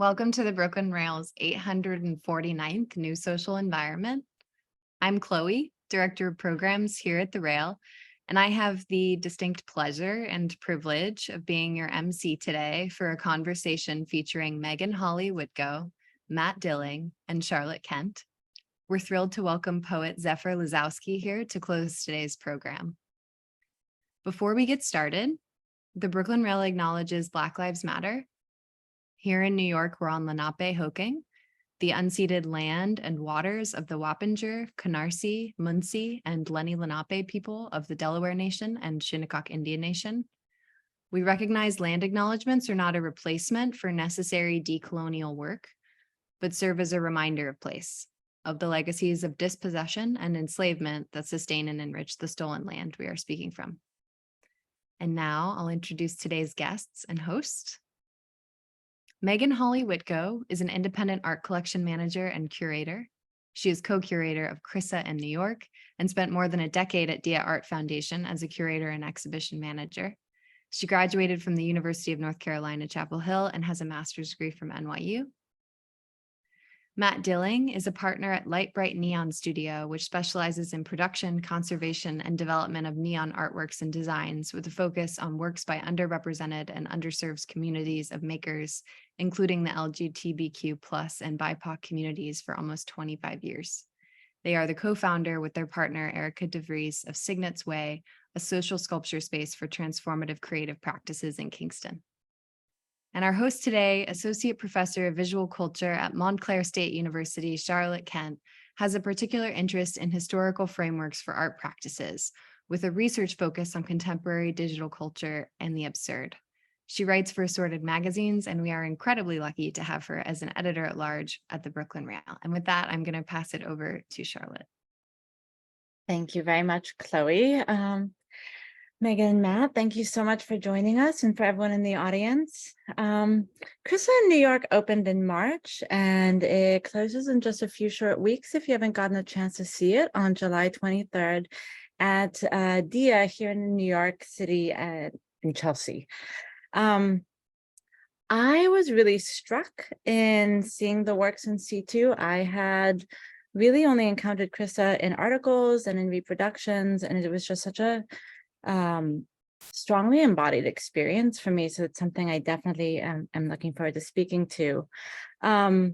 Welcome to the Brooklyn Rail's 849th New Social Environment. I'm Chloe, Director of Programs here at the Rail, and I have the distinct pleasure and privilege of being your MC today for a conversation featuring Megan Holly Witko, Matt Dilling, and Charlotte Kent. We're thrilled to welcome poet Zefyr Lisowski here to close today's program. Before we get started, the Brooklyn Rail acknowledges Black Lives Matter. Here in New York, we're on Lenape-Hoking, the unceded land and waters of the Wappinger, Canarsie, Munsee, and Lenni Lenape people of the Delaware Nation and Shinnecock Indian Nation. We recognize land acknowledgements are not a replacement for necessary decolonial work, but serve as a reminder of place, of the legacies of dispossession and enslavement that sustain and enrich the stolen land we are speaking from. And now I'll introduce today's guests and host. Megan Holly Witko is an independent art collection manager and curator. She is co-curator of Chryssa in New York and spent more than a decade at Dia Art Foundation as a curator and exhibition manager. She graduated from the University of North Carolina, Chapel Hill, and has a master's degree from NYU. Matt Dilling is a partner at Lite Brite Neon Studio, which specializes in production, conservation, and development of neon artworks and designs with a focus on works by underrepresented and underserved communities of makers, including the LGBTQ+ and BIPOC communities for almost 25 years. They are the co-founder with their partner, Erica DeVries, of Signet's Way, a social sculpture space for transformative creative practices in Kingston. And our host today, Associate Professor of Visual Culture at Montclair State University, Charlotte Kent, has a particular interest in historical frameworks for art practices, with a research focus on contemporary digital culture and the absurd. She writes for assorted magazines, and we are incredibly lucky to have her as an editor-at-large at the Brooklyn Rail. And with that, I'm going to pass it over to Charlotte. Thank you very much, Chloe. Megan and Matt, thank you so much for joining us, and for everyone in the audience. Chryssa in New York opened in March, and it closes in just a few short weeks if you haven't gotten a chance to see it on July 23rd at Dia here in New York City in Chelsea. I was really struck in seeing the works in situ. I had really only encountered Chryssa in articles and in reproductions, and it was just such a strongly embodied experience for me. So it's something I definitely am looking forward to speaking to. The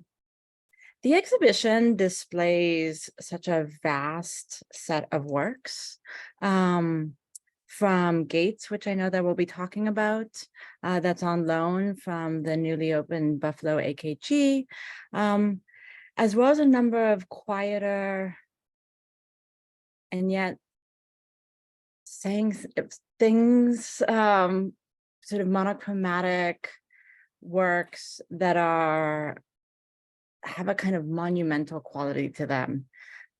exhibition displays such a vast set of works, from Gates, which I know that we'll be talking about, that's on loan from the newly opened Buffalo AKG, as well as a number of quieter and yet saying things, sort of monochromatic works that have a kind of monumental quality to them.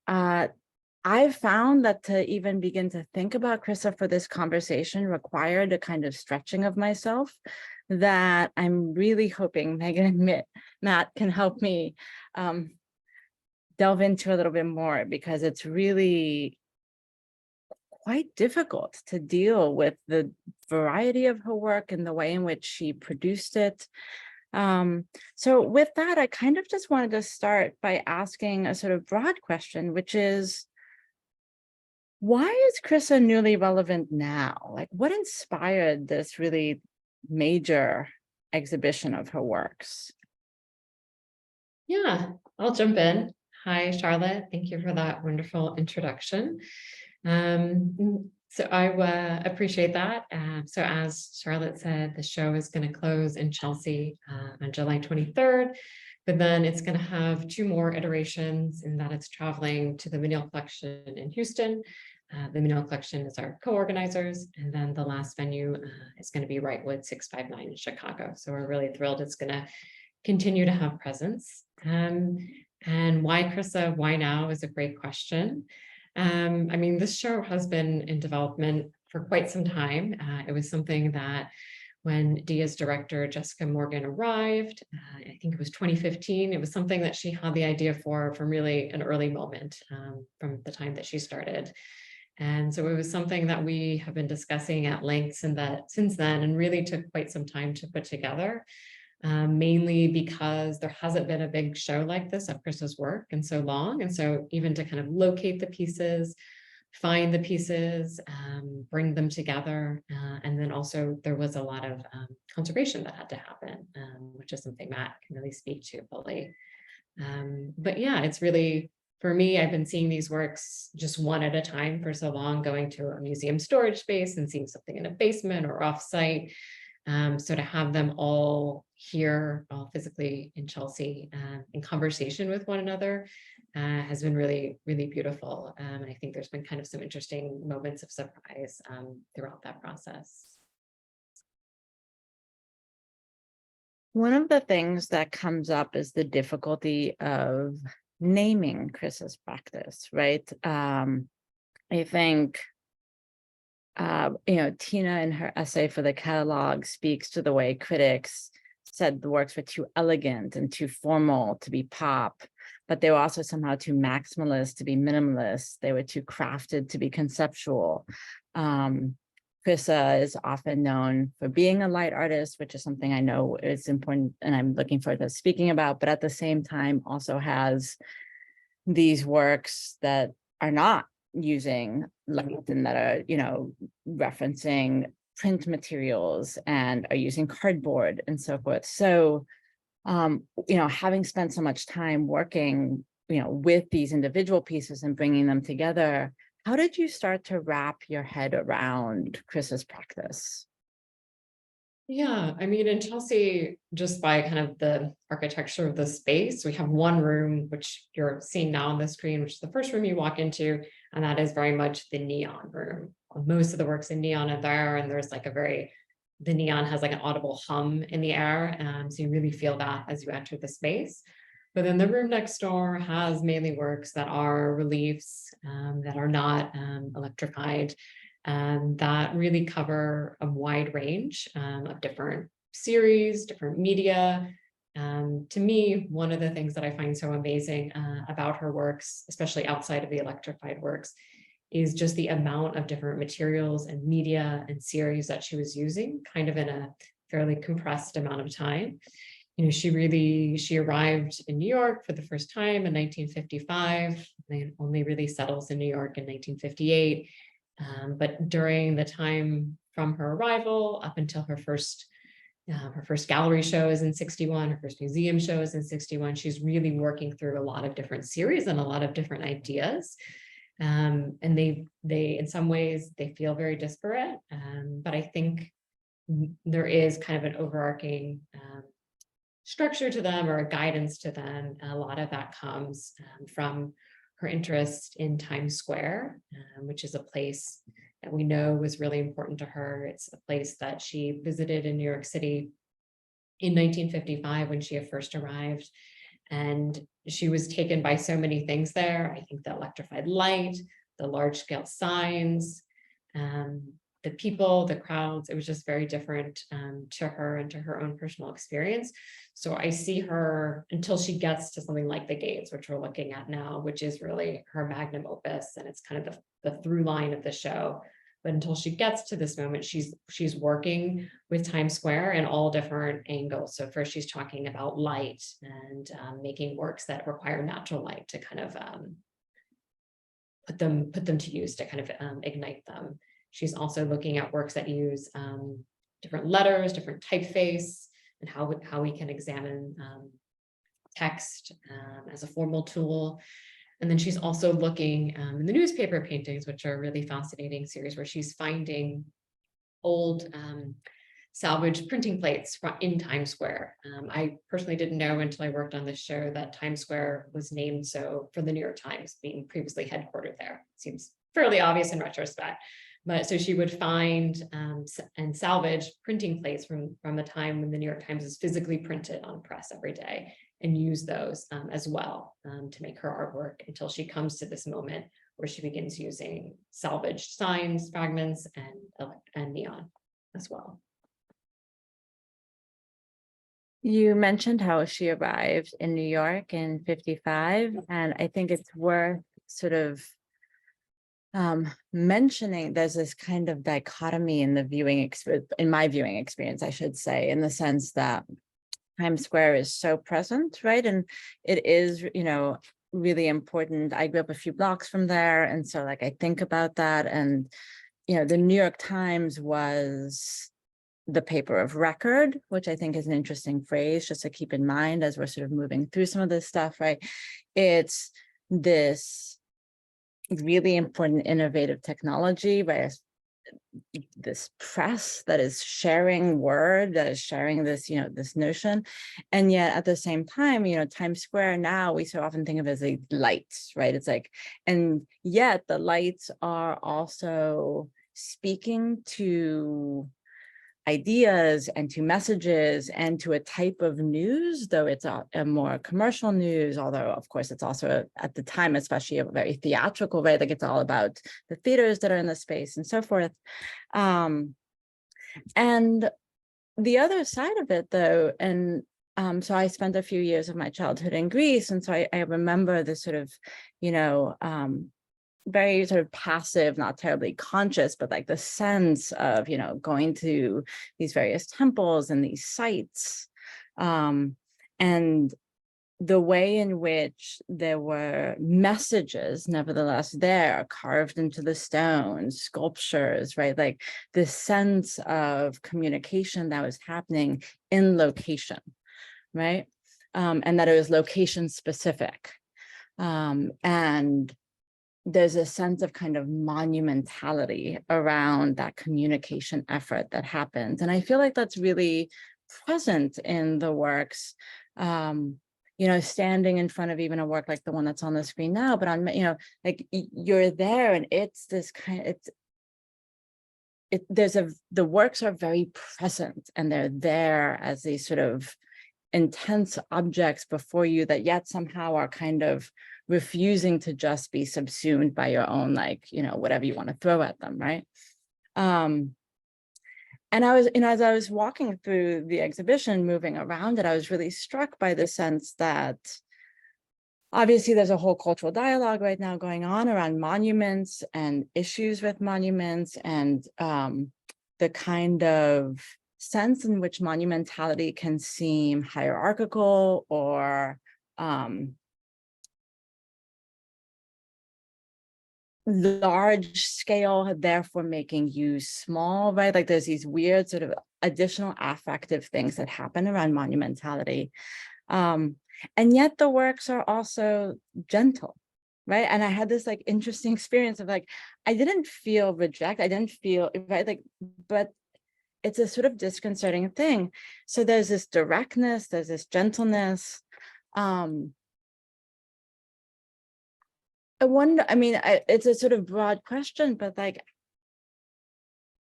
I've found that to even begin to think about Chryssa for this conversation required a kind of stretching of myself that I'm really hoping Megan and Matt can help me delve into a little bit more, because it's really quite difficult to deal with the variety of her work and the way in which she produced it. So with that, I kind of just wanted to start by asking a sort of broad question, which is, why is Chryssa newly relevant now? Like, what inspired this really major exhibition of her works? Yeah, I'll jump in. Hi, Charlotte. Thank you for that wonderful introduction. So I appreciate that. So as Charlotte said, the show is going to close in Chelsea on July 23rd, but then it's going to have two more iterations in that it's traveling to the Menil Collection in Houston. The Menil Collection is our co-organizers, and then the last venue is going to be Wrightwood 659 in Chicago. So we're really thrilled it's going to continue to have presence. And why Chryssa, why now is a great question. I mean, this show has been in development for quite some time. It was something that when Dia's director, Jessica Morgan, arrived, I think it was 2015, it was something that she had the idea for from really an early moment, from the time that she started. And so it was something that we have been discussing at length since then, and really took quite some time to put together. mainly because there hasn't been a big show like this of Chryssa's work in so long. And so even to kind of locate the pieces, find the pieces, bring them together. And then also there was a lot of conservation that had to happen, which is something Matt can really speak to fully. But yeah, it's really, for me, I've been seeing these works just one at a time for so long, going to a museum storage space and seeing something in a basement or offsite. So to have them all here, all physically in Chelsea, in conversation with one another, has been really, really beautiful. And I think there's been kind of some interesting moments of surprise throughout that process. One of the things that comes up is the difficulty of naming Chryssa's practice, right? I think, Tina in her essay for the catalog speaks to the way critics said the works were too elegant and too formal to be pop, but they were also somehow too maximalist to be minimalist. They were too crafted to be conceptual. Chryssa is often known for being a light artist, which is something I know is important and I'm looking forward to speaking about, but at the same time also has these works that are not using light and that are, referencing print materials and are using cardboard and so forth. So, having spent so much time working, with these individual pieces and bringing them together, how did you start to wrap your head around Chryssa's practice? Yeah, I mean, in Chelsea, just by kind of the architecture of the space, we have one room, which you're seeing now on the screen, which is the first room you walk into, and that is very much the neon room. Most of the works in neon are there, and there's like the neon has like an audible hum in the air, so you really feel that as you enter the space. But then the room next door has mainly works that are reliefs, that are not electrified, that really cover a wide range of different series, different media. To me, one of the things that I find so amazing about her works, especially outside of the electrified works, is just the amount of different materials and media and series that she was using, kind of in a fairly compressed amount of time. She arrived in New York for the first time in 1955, and only really settles in New York in 1958. But during the time from her arrival up until her first gallery show is in 61, her first museum show is in 61, she's really working through a lot of different series and a lot of different ideas. And they in some ways, they feel very disparate. But I think there is kind of an overarching structure to them, or a guidance to them. And a lot of that comes from her interest in Times Square, which is a place that we know was really important to her. It's a place that she visited in New York City in 1955 when she had first arrived. And she was taken by so many things there. I think the electrified light, the large scale signs, the people, the crowds, it was just very different to her and to her own personal experience. So I see her until she gets to something like the Gates, which we're looking at now, which is really her magnum opus. And it's kind of the through line of the show. But until she gets to this moment, she's working with Times Square in all different angles. So first she's talking about light and making works that require natural light to kind of put them to use, to kind of ignite them. She's also looking at works that use different letters, different typeface, and how we can examine text as a formal tool. And then she's also looking in the newspaper paintings, which are a really fascinating series, where she's finding old salvaged printing plates in Times Square. I personally didn't know until I worked on this show that Times Square was named so for the New York Times, being previously headquartered there. Seems fairly obvious in retrospect. But so she would find and salvage printing plates from a time when the New York Times is physically printed on press every day, and use those as well to make her artwork, until she comes to this moment where she begins using salvaged signs, fragments, and neon as well. You mentioned how she arrived in New York in 55, and I think it's worth sort of mentioning there's this kind of dichotomy in the viewing experience, in my viewing experience, I should say, in the sense that Times Square is so present, right? And it is, really important. I grew up a few blocks from there. And so like, I think about that. And, the New York Times was the paper of record, which I think is an interesting phrase just to keep in mind as we're sort of moving through some of this stuff, right? It's this really important innovative technology, right? This press that is sharing word, that is sharing this, this notion. And yet at the same time, Times Square now we so often think of as a lights, right? It's like, and yet the lights are also speaking to ideas and to messages and to a type of news, though it's a more commercial news, although of course it's also at the time, especially a very theatrical way, like it's all about the theaters that are in the space and so forth. And the other side of it though, and so I spent a few years of my childhood in Greece. And so I remember this sort of, very sort of passive, not terribly conscious, but like the sense of, going to these various temples and these sites. And the way in which there were messages, nevertheless, there carved into the stone, sculptures, right? Like this sense of communication that was happening in location, right? And that it was location specific. And there's a sense of kind of monumentality around that communication effort that happens. And I feel like that's really present in the works, standing in front of even a work like the one that's on the screen now, but on, like you're there and it's this kind of, the works are very present and they're there as these sort of intense objects before you that yet somehow are kind of refusing to just be subsumed by your own, like, whatever you want to throw at them, right? And I was, as I was walking through the exhibition, moving around it, I was really struck by the sense that obviously there's a whole cultural dialogue right now going on around monuments and issues with monuments and the kind of sense in which monumentality can seem hierarchical or large scale, therefore making you small, right? Like there's these weird sort of additional affective things that happen around monumentality. And yet the works are also gentle, right? And I had this like interesting experience of like, I didn't feel reject, I didn't feel, right? Like, but it's a sort of disconcerting thing. So there's this directness, there's this gentleness. I wonder, it's a sort of broad question, but like,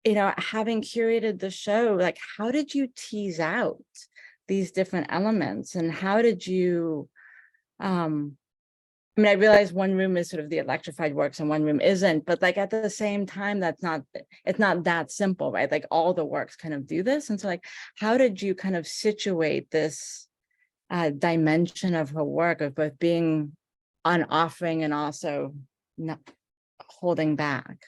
having curated the show, like, how did you tease out these different elements and how did you, I realize one room is sort of the electrified works and one room isn't, but like at the same time, it's not that simple, right? Like all the works kind of do this. And so like, how did you kind of situate this dimension of her work of both being on offering and also not holding back?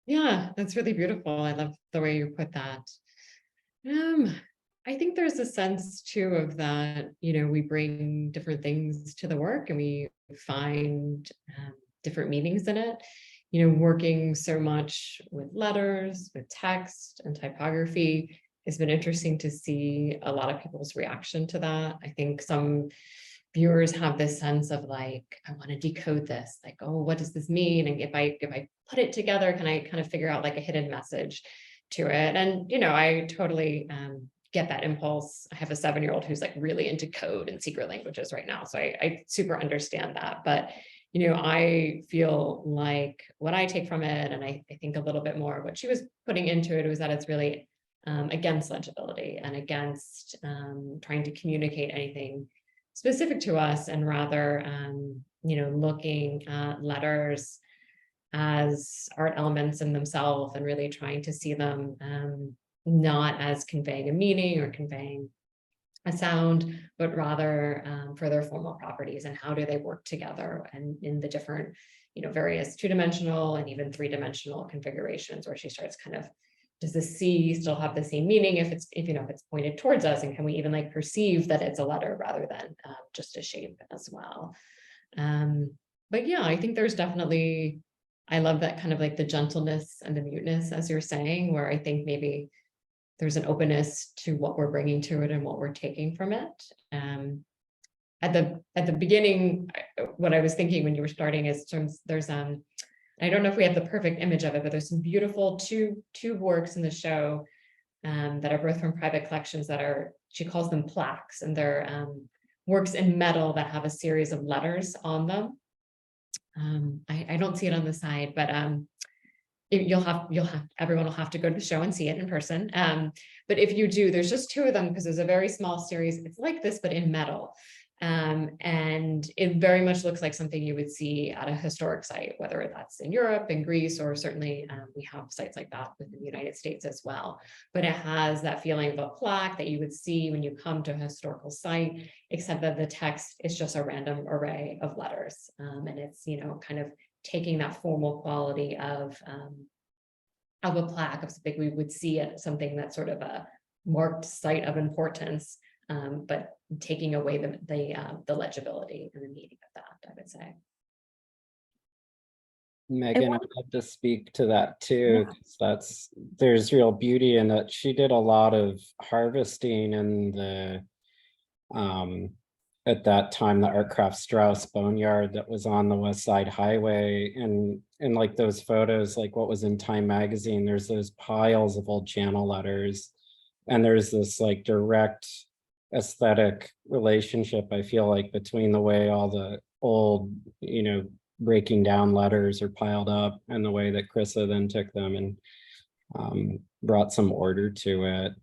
Yeah, that's really beautiful. I love the way you put that. I think there's a sense too of that, we bring different things to the work and we find different meanings in it. Working so much with letters, with text and typography, it's been interesting to see a lot of people's reaction to that. I think some viewers have this sense of like, I want to decode this, like, oh, what does this mean? And if I put it together, can I kind of figure out like a hidden message to it? And, I totally get that impulse. I have a 7-year-old who's like really into code and secret languages right now. So I super understand that. But, I feel like what I take from it, and I think a little bit more what she was putting into it was that it's really against legibility and against trying to communicate anything specific to us, and rather, looking at letters as art elements in themselves and really trying to see them not as conveying a meaning or conveying a sound, but rather for their formal properties and how do they work together and in the different, various 2-dimensional and even 3-dimensional configurations where she starts kind of does the C still have the same meaning if it's pointed towards us, and can we even like perceive that it's a letter rather than just a shape as well. But yeah, I think there's definitely, I love that kind of like the gentleness and the muteness, as you're saying, where I think maybe there's an openness to what we're bringing to it and what we're taking from it. At the beginning, what I was thinking when you were starting is there's I don't know if we have the perfect image of it, but there's some beautiful two works in the show that are both from private collections that are, she calls them plaques, and they're works in metal that have a series of letters on them. I don't see it on the side, but everyone will have to go to the show and see it in person. But if you do, there's just two of them because there's a very small series. It's like this, but in metal. And it very much looks like something you would see at a historic site, whether that's in Europe, in Greece, or certainly we have sites like that within the United States as well. But it has that feeling of a plaque that you would see when you come to a historical site, except that the text is just a random array of letters. And it's, kind of taking that formal quality of a plaque, of something we would see at something that's sort of a marked site of importance, but taking away the legibility and the meaning of that, I would say. Megan, I'd love to speak to that too, because there's real beauty in that. She did a lot of harvesting in the at that time, the Artcraft Strauss boneyard that was on the West Side Highway, and like those photos, like what was in Time magazine, there's those piles of old channel letters, and there's this like direct aesthetic relationship, I feel like, between the way all the old, breaking down letters are piled up and the way that Chryssa then took them and brought some order to it.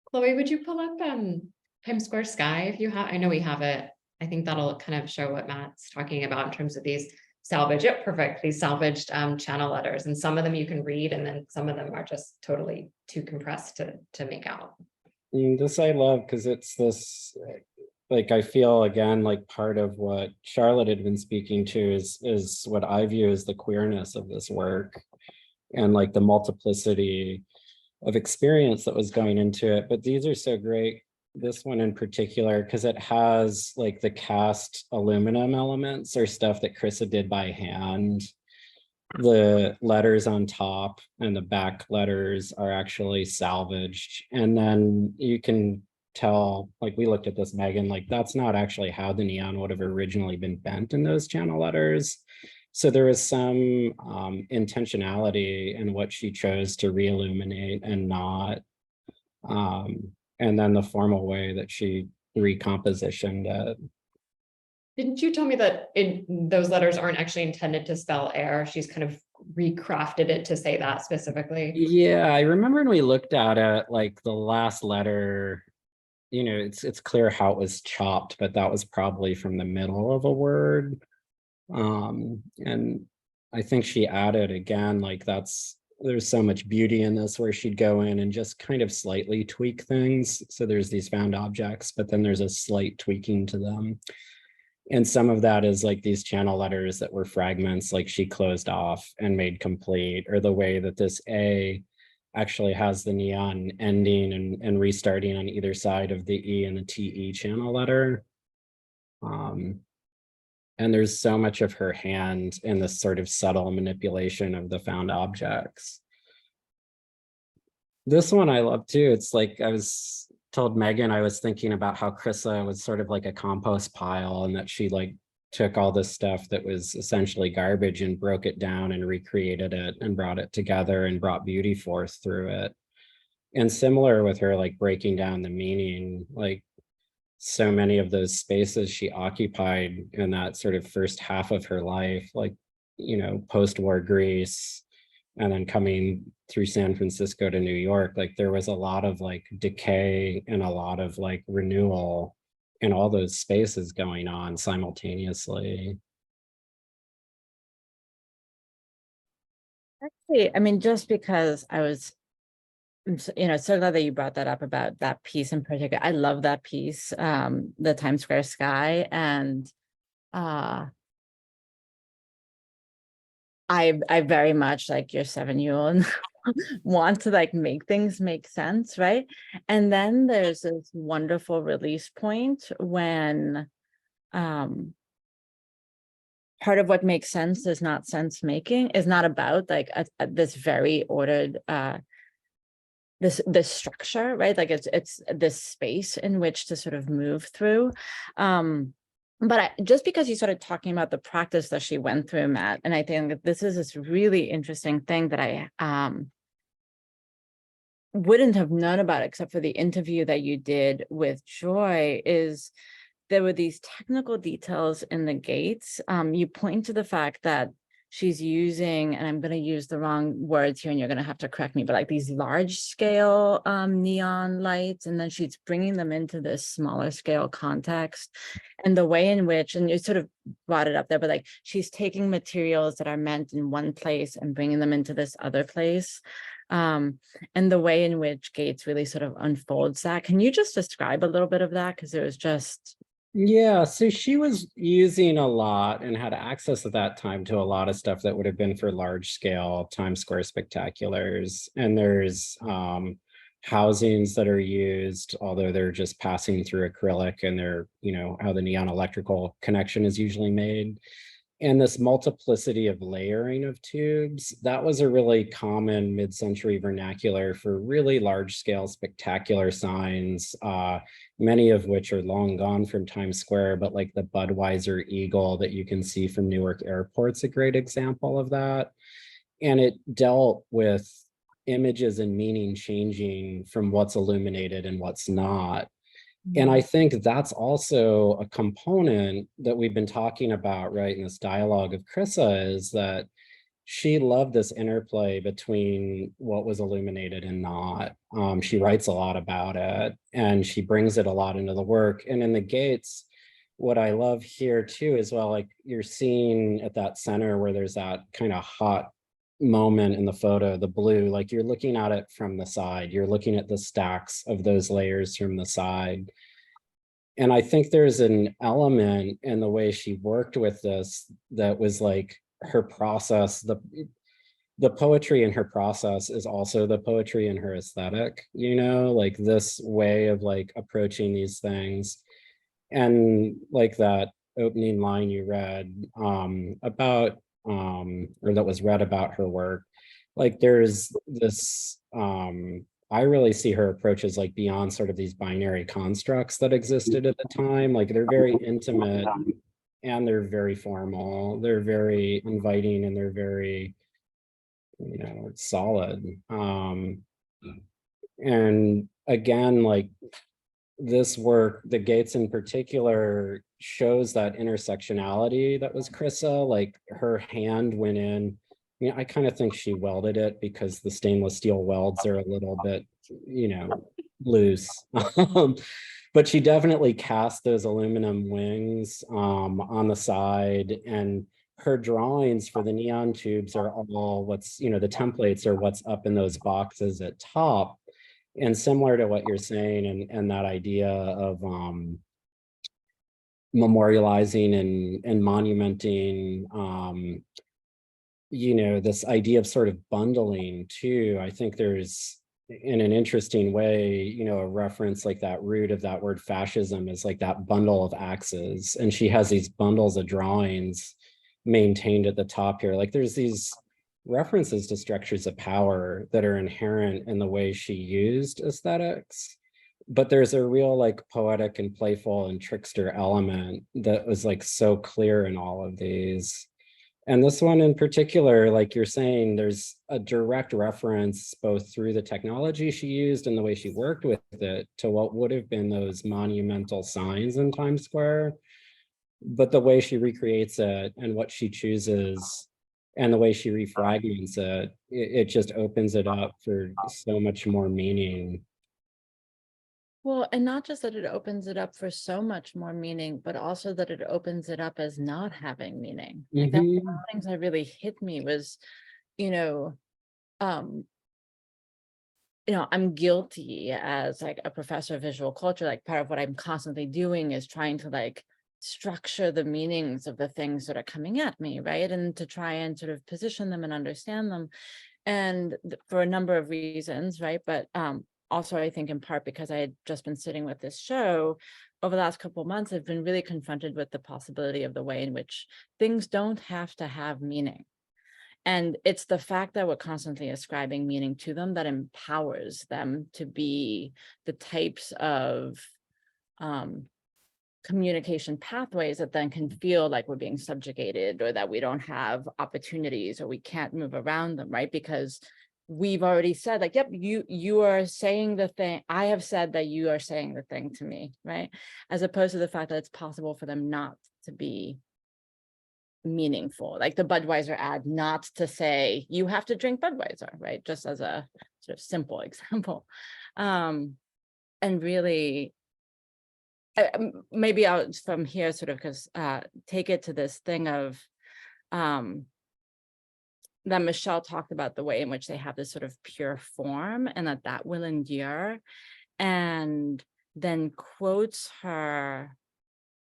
Chloe, would you pull up Times Square Sky if you have? I know we have it. I think that'll kind of show what Matt's talking about in terms of these perfectly salvaged channel letters. And some of them you can read, and then some of them are just totally too compressed to make out. This I love because it's this, like, I feel again like part of what Charlotte had been speaking to is what I view as the queerness of this work, and like the multiplicity of experience that was going into it. But these are so great, this one in particular, because it has like the cast aluminum elements or stuff that Chryssa did by hand. The letters on top and the back letters are actually salvaged, and then you can tell, like, we looked at this, Megan, like that's not actually how the neon would have originally been bent in those channel letters. So there was some intentionality in what she chose to re-illuminate and not, and then the formal way that she recompositioned it. Didn't you tell me that those letters aren't actually intended to spell air? She's kind of recrafted it to say that specifically. Yeah, I remember when we looked at it, like the last letter, it's clear how it was chopped, but that was probably from the middle of a word. And I think she added again, like there's so much beauty in this where she'd go in and just kind of slightly tweak things. So there's these found objects, but then there's a slight tweaking to them. And some of that is like these channel letters that were fragments, like she closed off and made complete, or the way that this A actually has the neon ending and restarting on either side of the E and the TE channel letter. And there's so much of her hand in this sort of subtle manipulation of the found objects. This one I love too. It's like, I was told Megan, I was thinking about how Chryssa was sort of like a compost pile, and that she like took all this stuff that was essentially garbage and broke it down and recreated it and brought it together and brought beauty forth through it. And similar with her, like breaking down the meaning, like so many of those spaces she occupied in that sort of first half of her life, like, post-war Greece, and then coming through San Francisco to New York, like there was a lot of like decay and a lot of like renewal in all those spaces going on simultaneously. Actually, I mean, just because I'm so glad that you brought that up about that piece in particular. I love that piece, the Times Square Sky, and I very much like your 7-year-old want to like make things make sense, right? And then there's this wonderful release point when part of what makes sense is not sense making, is not about like this very ordered this structure, right? Like it's this space in which to sort of move through. But just because you started talking about the practice that she went through, Matt, and I think that this is this really interesting thing that I wouldn't have known about except for the interview that you did with Choi, is there were these technical details in the gates. You point to the fact that she's using, and I'm going to use the wrong words here and you're going to have to correct me, but like these large scale neon lights, and then she's bringing them into this smaller scale context. And the way in which, and you sort of brought it up there, but like she's taking materials that are meant in one place and bringing them into this other place. And the way in which Gates really sort of unfolds that. Can you just describe a little bit of that? Because it was just... Yeah, so she was using a lot and had access at that time to a lot of stuff that would have been for large scale Times Square spectaculars. And there's housings that are used, although they're just passing through acrylic, and they're, you know, how the neon electrical connection is usually made. And this multiplicity of layering of tubes, that was a really common mid-century vernacular for really large-scale spectacular signs, many of which are long gone from Times Square, but like the Budweiser Eagle that you can see from Newark Airport's a great example of that. And it dealt with images and meaning changing from what's illuminated and what's not. And I think that's also a component that we've been talking about, right, in this dialogue of Chryssa, is that she loved this interplay between what was illuminated and not. She writes a lot about it, and she brings it a lot into the work. And in the gates, what I love here too as well, like you're seeing at that center where there's that kind of hot moment in the photo, the blue, like you're looking at it from the side, you're looking at the stacks of those layers from the side. And I think there's an element in the way she worked with this that was like her process, the poetry in her process is also the poetry in her aesthetic, you know, like this way of like approaching these things. And like that opening line you read about or that was read about her work, like there's this I really see her approach as like beyond sort of these binary constructs that existed at the time. Like they're very intimate and they're very formal, they're very inviting, and they're very, you know, solid. And again, like this work, the gates in particular, shows that intersectionality that was Chryssa. Like her hand went in. You know, I kind of think she welded it because the stainless steel welds are a little bit, you know, loose. But she definitely cast those aluminum wings on the side, and her drawings for the neon tubes are all what's, you know, the templates are what's up in those boxes at top. And similar to what you're saying, and that idea of memorializing and monumenting, you know, this idea of sort of bundling too. I think there's, in an interesting way, you know, a reference like that root of that word fascism is like that bundle of axes. And she has these bundles of drawings maintained at the top here. Like there's these references to structures of power that are inherent in the way she used aesthetics. But there's a real like poetic and playful and trickster element that was like so clear in all of these. And this one in particular, like you're saying, there's a direct reference both through the technology she used and the way she worked with it to what would have been those monumental signs in Times Square. But the way she recreates it and what she chooses and the way she refragments it, it just opens it up for so much more meaning. Well, and not just that it opens it up for so much more meaning, but also that it opens it up as not having meaning. Like that's one of the things that really hit me was, you know, I'm guilty as like a professor of visual culture. Like part of what I'm constantly doing is trying to like structure the meanings of the things that are coming at me, right? And to try and sort of position them and understand them. And for a number of reasons, right? But also I think in part because I had just been sitting with this show over the last couple of months, I've been really confronted with the possibility of the way in which things don't have to have meaning. And it's the fact that we're constantly ascribing meaning to them that empowers them to be the types of communication pathways that then can feel like we're being subjugated, or that we don't have opportunities, or we can't move around them, right? Because we've already said, like, yep, you are saying the thing, I have said that you are saying the thing to me, right? As opposed to the fact that it's possible for them not to be meaningful, like the Budweiser ad, not to say you have to drink Budweiser, right? Just as a sort of simple example. And really, maybe I'll from here sort of because take it to this thing of that Michelle talked about the way in which they have this sort of pure form, and that will endure, and then quotes her,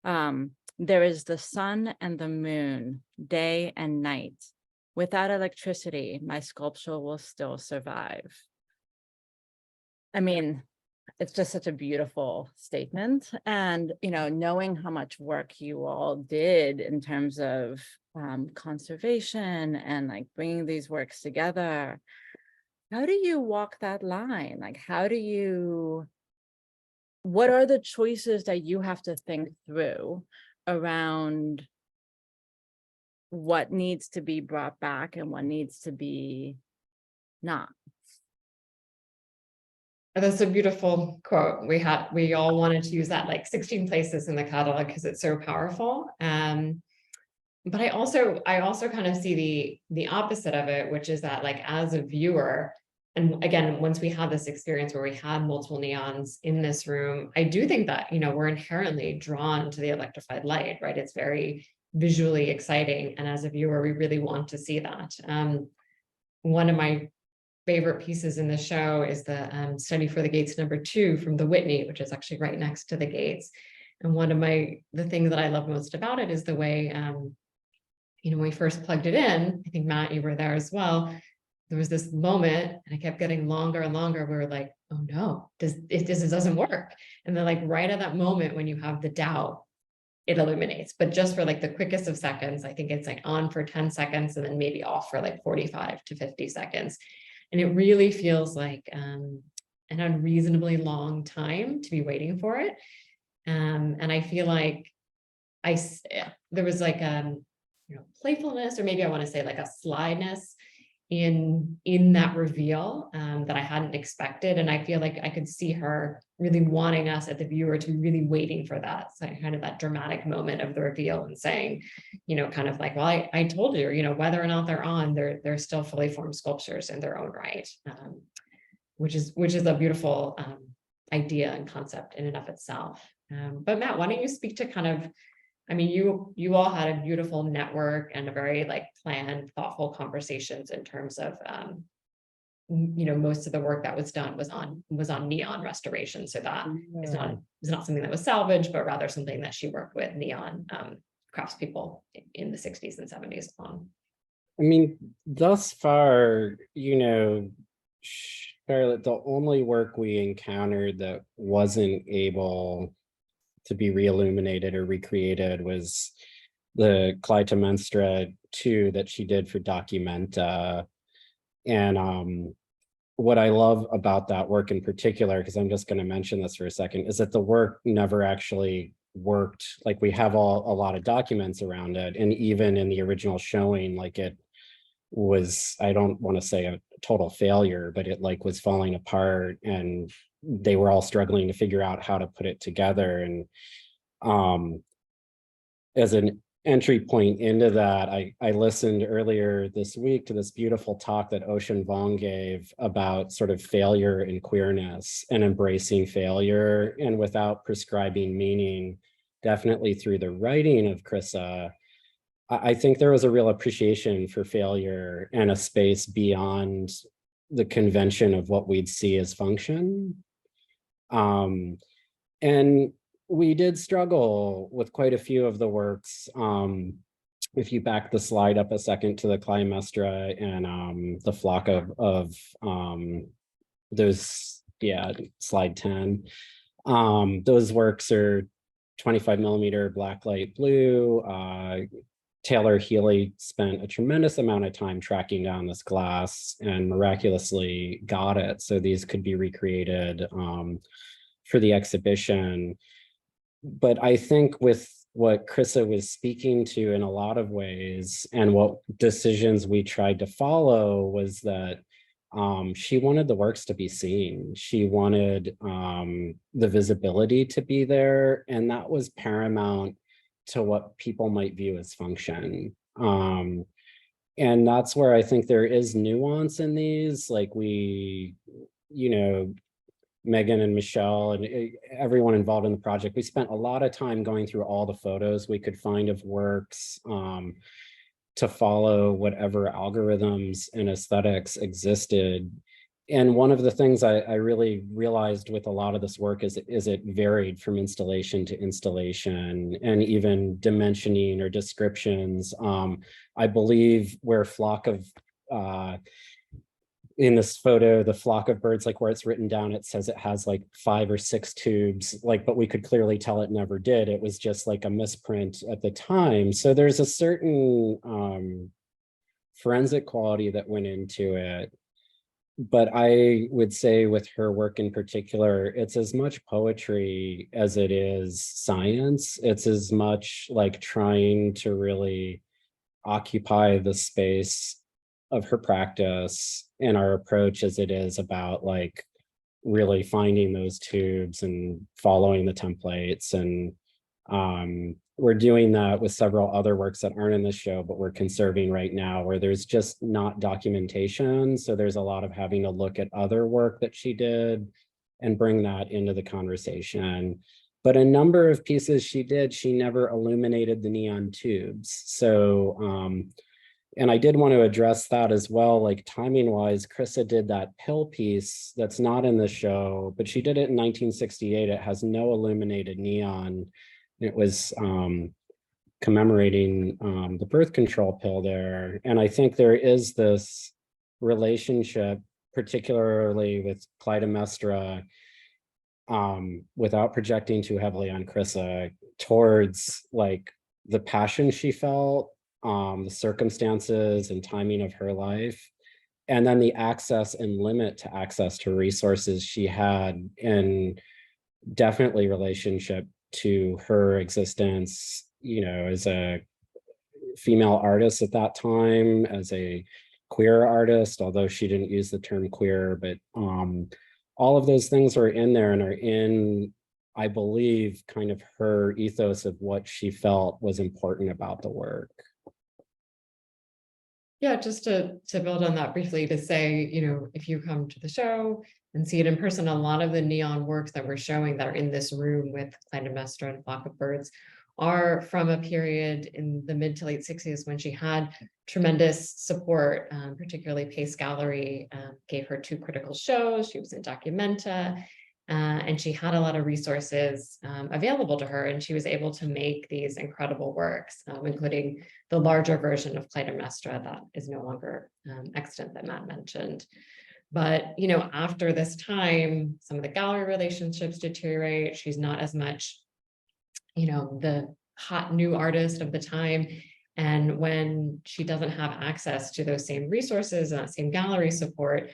there is the sun and the moon, day and night. Without electricity, my sculpture will still survive. I mean, it's just such a beautiful statement. And, you know, knowing how much work you all did in terms of conservation and like bringing these works together, how do you walk that line? Like, what are the choices that you have to think through around what needs to be brought back and what needs to be not? That's a beautiful quote. We all wanted to use that like 16 places in the catalog because it's so powerful. But I also kind of see the opposite of it, which is that like as a viewer, and again, once we had this experience where we had multiple neons in this room, I do think that, you know, we're inherently drawn to the electrified light, right? It's very visually exciting. And as a viewer, we really want to see that. One of my favorite pieces in the show is the Study for the Gates #2 from the Whitney, which is actually right next to the gates. And one of the things that I love most about it is the way, you know, when we first plugged it in, I think Matt, you were there as well. There was this moment and it kept getting longer and longer. We were like, oh no, this doesn't work. And then like right at that moment, when you have the doubt, it illuminates, but just for like the quickest of seconds. I think it's like on for 10 seconds and then maybe off for like 45 to 50 seconds. And it really feels like an unreasonably long time to be waiting for it. And I feel like there was like you know, playfulness, or maybe I want to say like a slyness in that reveal that I hadn't expected. And I feel like I could see her really wanting us at the viewer to be really waiting for that, so kind of that dramatic moment of the reveal and saying, you know, kind of like, well, I told you, you know, whether or not they're on, they're still fully formed sculptures in their own right, which is a beautiful idea and concept in and of itself. But Matt, why don't you speak to kind of, I mean, you all had a beautiful network and a very like planned, thoughtful conversations in terms of, you know, most of the work that was done was on neon restoration. So that is not something that was salvaged, but rather something that she worked with neon craftspeople in the 60s and 70s on. I mean, thus far, you know, Charlotte, the only work we encountered that wasn't able to be re-illuminated or recreated was the Clytemnestra 2 that she did for Documenta. And what I love about that work in particular, because I'm just going to mention this for a second, is that the work never actually worked. Like, we have a lot of documents around it, and even in the original showing, like, it was, I don't want to say a total failure, but it like was falling apart, and they were all struggling to figure out how to put it together. And as an entry point into that, I listened earlier this week to this beautiful talk that Ocean Vuong gave about sort of failure and queerness and embracing failure, and without prescribing meaning, definitely through the writing of Chryssa. I think there was a real appreciation for failure and a space beyond the convention of what we'd see as function. And we did struggle with quite a few of the works if you back the slide up a second to the Clytemnestra and the flock of those, yeah, slide 10. Those works are 25mm black light blue. Taylor Healy spent a tremendous amount of time tracking down this glass and miraculously got it. So these could be recreated for the exhibition. But I think with what Chryssa was speaking to in a lot of ways and what decisions we tried to follow was that she wanted the works to be seen. She wanted the visibility to be there, and that was paramount to what people might view as function. And that's where I think there is nuance in these, like we, you know, Megan and Michelle and everyone involved in the project, we spent a lot of time going through all the photos we could find of works to follow whatever algorithms and aesthetics existed. And one of the things I really realized with a lot of this work is it varied from installation to installation and even dimensioning or descriptions. I believe where flock of, in this photo, the flock of birds, like where it's written down, it says it has like 5 or 6 tubes, like, but we could clearly tell it never did. It was just like a misprint at the time. So there's a certain forensic quality that went into it. But I would say with her work in particular, it's as much poetry as it is science. It's as much like trying to really occupy the space of her practice and our approach as it is about like really finding those tubes and following the templates. And we're doing that with several other works that aren't in the show, but we're conserving right now where there's just not documentation. So there's a lot of having to look at other work that she did and bring that into the conversation. But a number of pieces she did, she never illuminated the neon tubes. So, and I did want to address that as well, like timing wise, Chryssa did that pill piece that's not in the show, but she did it in 1968. It has no illuminated neon. It was commemorating the birth control pill there. And I think there is this relationship, particularly with Clytemnestra, without projecting too heavily on Chryssa, towards like the passion she felt, the circumstances and timing of her life, and then the access and limit to access to resources she had, and definitely relationship to her existence, you know, as a female artist at that time, as a queer artist, although she didn't use the term queer, but all of those things are in there and are in, I believe, kind of her ethos of what she felt was important about the work. Yeah, just to build on that briefly, to say, you know, if you come to the show and see it in person, a lot of the neon works that we're showing that are in this room with Clytemnestra and Flock of Birds are from a period in the mid to late 60s when she had tremendous support, particularly Pace Gallery gave her 2 critical shows. She was in Documenta, and she had a lot of resources available to her, and she was able to make these incredible works, including the larger version of Clytemnestra that is no longer extant that Matt mentioned. But, you know, after this time, some of the gallery relationships deteriorate. She's not as much, you know, the hot new artist of the time. And when she doesn't have access to those same resources and that same gallery support,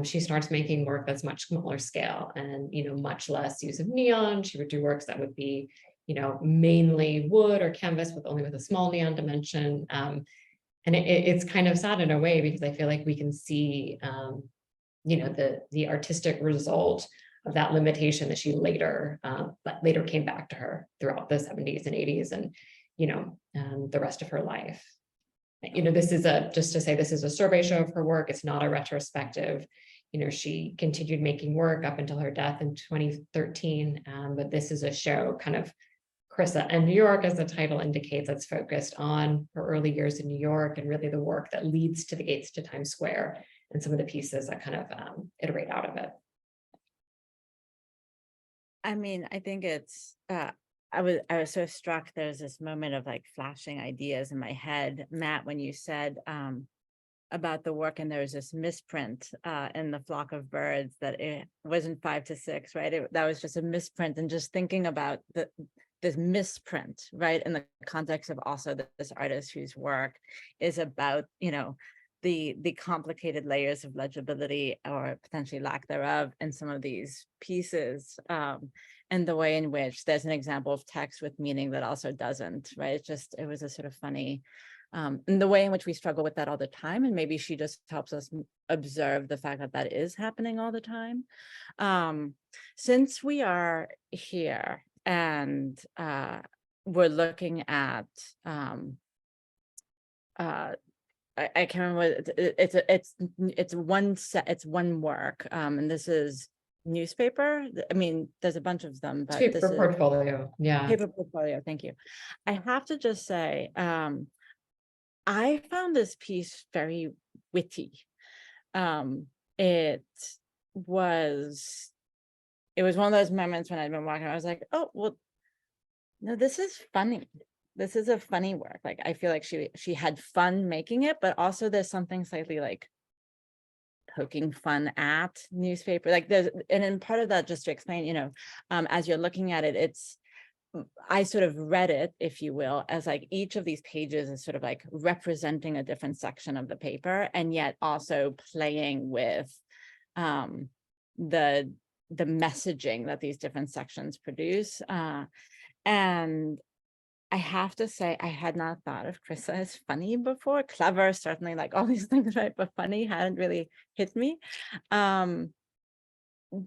she starts making work that's much smaller scale and, you know, much less use of neon. She would do works that would be, you know, mainly wood or canvas with only with a small neon dimension. And it's kind of sad in a way, because I feel like we can see, you know, the artistic result of that limitation that she later, but later came back to her throughout the 70s and 80s and, you know, the rest of her life. You know, this is just to say, this is a survey show of her work. It's not a retrospective. You know, she continued making work up until her death in 2013. But this is a show kind of Chryssa and New York, as the title indicates, that's focused on her early years in New York and really the work that leads to the gates to Times Square and some of the pieces that kind of iterate out of it. I mean, I think it's I was so struck. There's this moment of like flashing ideas in my head, Matt, when you said about the work, and there was this misprint in the flock of birds that it wasn't 5 to 6, right? That was just a misprint, and just thinking about this misprint, right, in the context of also this artist whose work is about, you know, the complicated layers of legibility or potentially lack thereof in some of these pieces, and the way in which there's an example of text with meaning that also doesn't, right? It was a sort of funny, and the way in which we struggle with that all the time, and maybe she just helps us observe the fact that that is happening all the time. Since we are here and we're looking at I can't remember what it's one work, and this is newspaper. I mean, there's a bunch of them, but this Paper is portfolio, yeah. paper portfolio. Thank you. I have to just say, I found this piece very witty. It was one of those moments when I'd been walking, I was like, oh, well, no, this is funny. This is a funny work. Like, I feel like she had fun making it, but also there's something slightly like poking fun at newspaper. Like and in part of that, just to explain, you know, as you're looking at it, I sort of read it, if you will, as like each of these pages is sort of like representing a different section of the paper, and yet also playing with the messaging that these different sections produce. And I have to say, I had not thought of Chryssa as funny before. Clever, certainly, like all these things, right? But funny hadn't really hit me.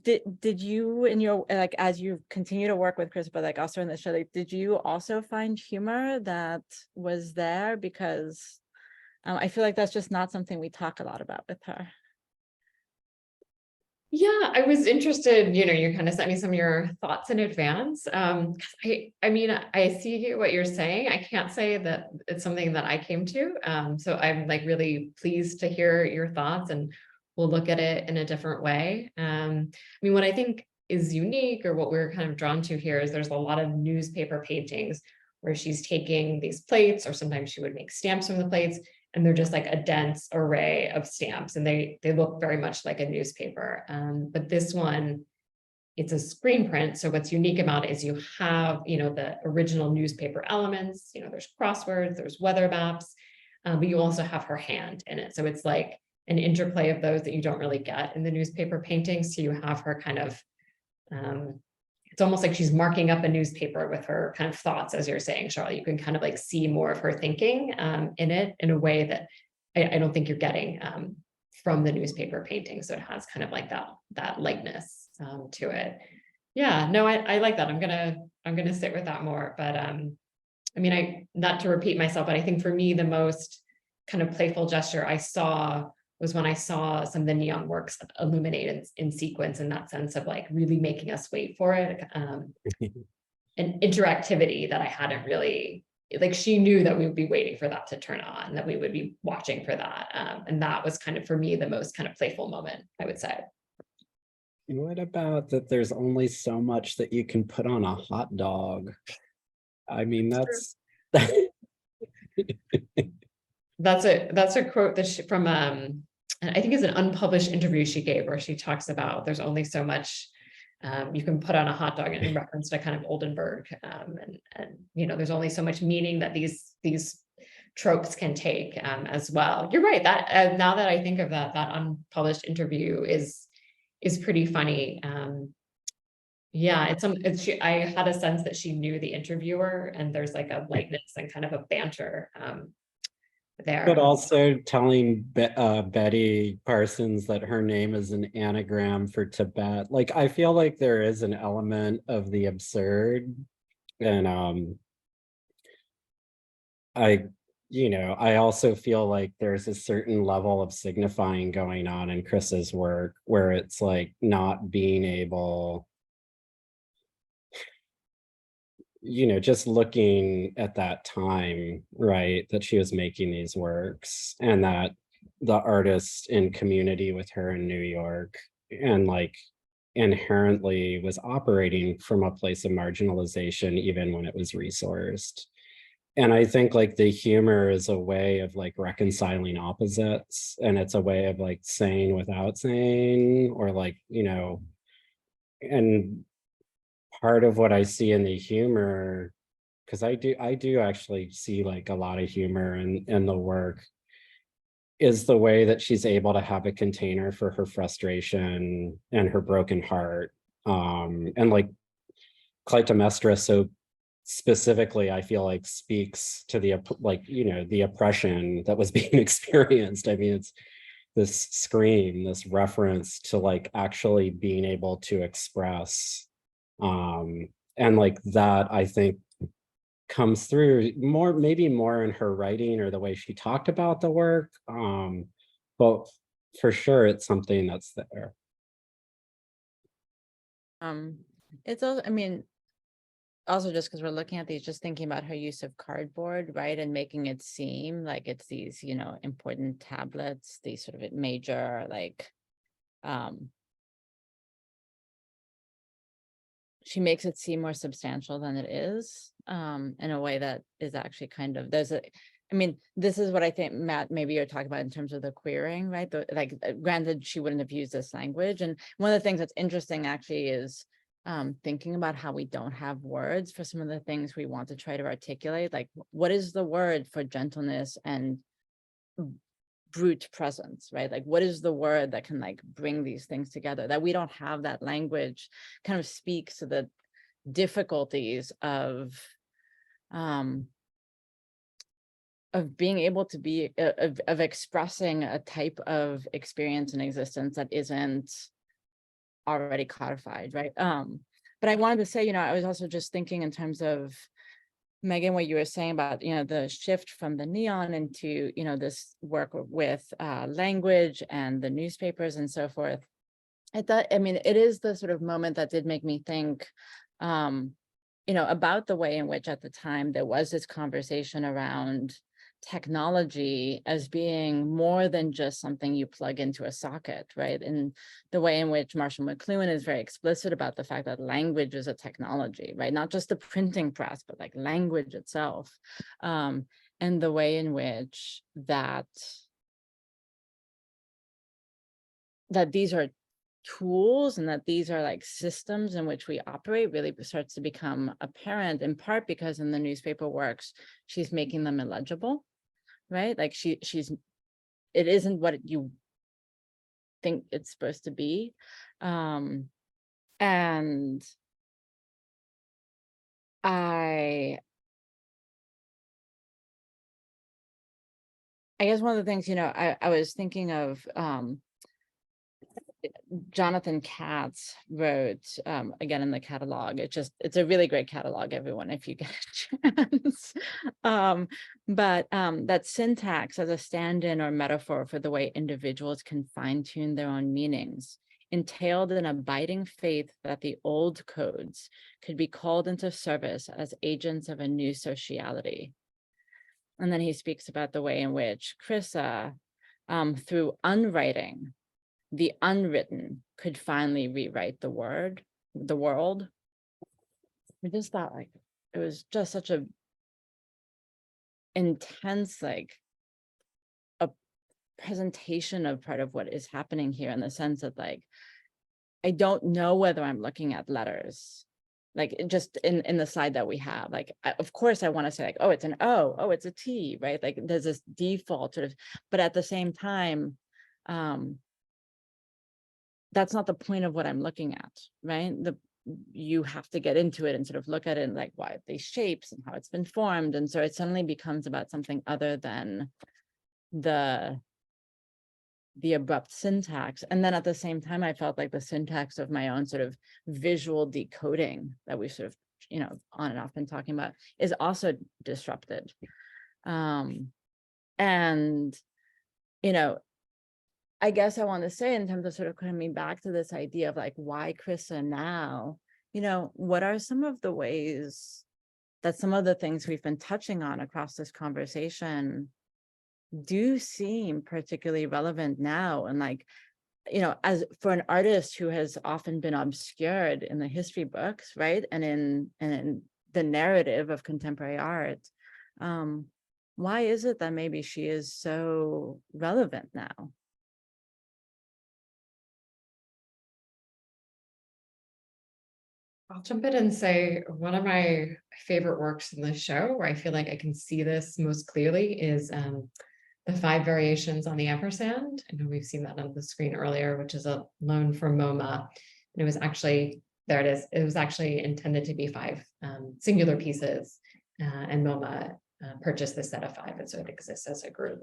Did you, in your, like, as you continue to work with Chryssa, but like also in the show, like, did you also find humor that was there? Because I feel like that's just not something we talk a lot about with her. Yeah, I was interested, you know, you kind of sent me some of your thoughts in advance. 'Cause I mean, I see what you're saying. I can't say that it's something that I came to. So I'm like really pleased to hear your thoughts, and we'll look at it in a different way. I mean, what I think is unique, or what we're kind of drawn to here, is there's a lot of newspaper paintings where she's taking these plates, or sometimes she would make stamps from the plates, and they're just like a dense array of stamps, and they look very much like a newspaper. But this one, it's a screen print. So what's unique about it is you have, you know, the original newspaper elements, you know, there's crosswords, there's weather maps, but you also have her hand in it. So it's like an interplay of those that you don't really get in the newspaper paintings. So you have her kind of, it's almost like she's marking up a newspaper with her kind of thoughts, as you're saying, Charlotte. You can kind of like see more of her thinking in it, in a way that I don't think you're getting from the newspaper painting. So it has kind of like that lightness to it. Yeah, no, I like that. I'm gonna sit with that more. But I mean, not to repeat myself, but I think for me, the most kind of playful gesture I saw was when I saw some of the neon works illuminated in sequence, in that sense of like really making us wait for it. An interactivity that I hadn't really, like, she knew that we would be waiting for that to turn on, that we would be watching for that. And that was kind of, for me, the most kind of playful moment, I would say. What about that there's only so much that you can put on a hot dog? I mean, that's That's a quote that from I think it's an unpublished interview she gave, where she talks about there's only so much you can put on a hot dog, in reference to kind of Oldenburg, and you know, there's only so much meaning that these tropes can take as well. You're right, that now that I think of that unpublished interview is pretty funny. Yeah, I had a sense that she knew the interviewer, and there's like a lightness and kind of a banter there. but also telling Betty Parsons that her name is an anagram for Tibet. Like, I feel like there is an element of the absurd, and I also feel like there's a certain level of signifying going on in Chryssa's work, where it's like not being able, just looking at that time, right, that she was making these works, and that the artist in community with her in New York, and like inherently was operating from a place of marginalization, even when it was resourced. And I think like the humor is a way of like reconciling opposites, and it's a way of like saying without saying, or like, you know, and part of what I see in the humor, because I do actually see like a lot of humor in the work, is the way that she's able to have a container for her frustration and her broken heart. And like Clytemnestra so specifically, I feel like speaks to the like, you know, the oppression that was being experienced. I mean, it's this scream, this reference to like actually being able to express. And like that, I think, comes through more, maybe more in her writing or the way she talked about the work. But for sure, it's something that's there. It's also, I mean, also just because we're looking at these, just thinking about her use of cardboard, right? And making it seem like it's these, you know, important tablets, these sort of major, like, she makes it seem more substantial than it is, in a way that is actually kind of, I mean, this is what I think, Matt, maybe you're talking about in terms of the queering, right? Granted, she wouldn't have used this language. And one of the things that's interesting actually is thinking about how we don't have words for some of the things we want to try to articulate. Like, what is the word for gentleness and brute presence, right? Like, what is the word that can like bring these things together? That we don't have that language kind of speaks to the difficulties of being able to be of expressing a type of experience and existence that isn't already codified, right? But I wanted to say, you know, I was also just thinking in terms of, Megan, what you were saying about, you know, the shift from the neon into, you know, this work with language and the newspapers and so forth. I thought, I mean, it is the sort of moment that did make me think, you know, about the way in which at the time there was this conversation around technology as being more than just something you plug into a socket, right? And the way in which Marshall McLuhan is very explicit about the fact that language is a technology, right? Not just the printing press, but like language itself. And the way in which that these are tools and that these are like systems in which we operate really starts to become apparent, in part because in the newspaper works, she's making them illegible, right? Like she's, it isn't what you think it's supposed to be. And I guess one of the things, you know, I was thinking of, Jonathan Katz wrote, again in the catalog, it's a really great catalog, everyone, if you get a chance. That syntax as a stand-in or metaphor for the way individuals can fine-tune their own meanings entailed an abiding faith that the old codes could be called into service as agents of a new sociality. And then he speaks about the way in which Chryssa, through unwriting, the unwritten could finally rewrite the world. I just thought like it was just such a intense, like a presentation of part of what is happening here, in the sense that like, I don't know whether I'm looking at letters, like just in the slide that we have, like, of course I want to say like, oh, it's an O, oh, it's a T, right? Like there's this default sort of, but at the same time, that's not the point of what I'm looking at, right? You have to get into it and sort of look at it and like why these shapes and how it's been formed. And so it suddenly becomes about something other than the abrupt syntax. And then at the same time, I felt like the syntax of my own sort of visual decoding that we sort of, you know, on and off been talking about is also disrupted. And, you know, I guess I want to say, in terms of sort of coming back to this idea of like, why Chryssa now, you know, what are some of the ways that some of the things we've been touching on across this conversation do seem particularly relevant now? And like, you know, as for an artist who has often been obscured in the history books, right, and in the narrative of contemporary art, why is it that maybe she is so relevant now? I'll jump in and say one of my favorite works in the show, where I feel like I can see this most clearly, is the 5 variations on the ampersand. I know we've seen that on the screen earlier, which is a loan from MoMA. And it was actually, there it is. It was actually intended to be 5 singular pieces, and MoMA purchased this set of 5, and so it exists as a group.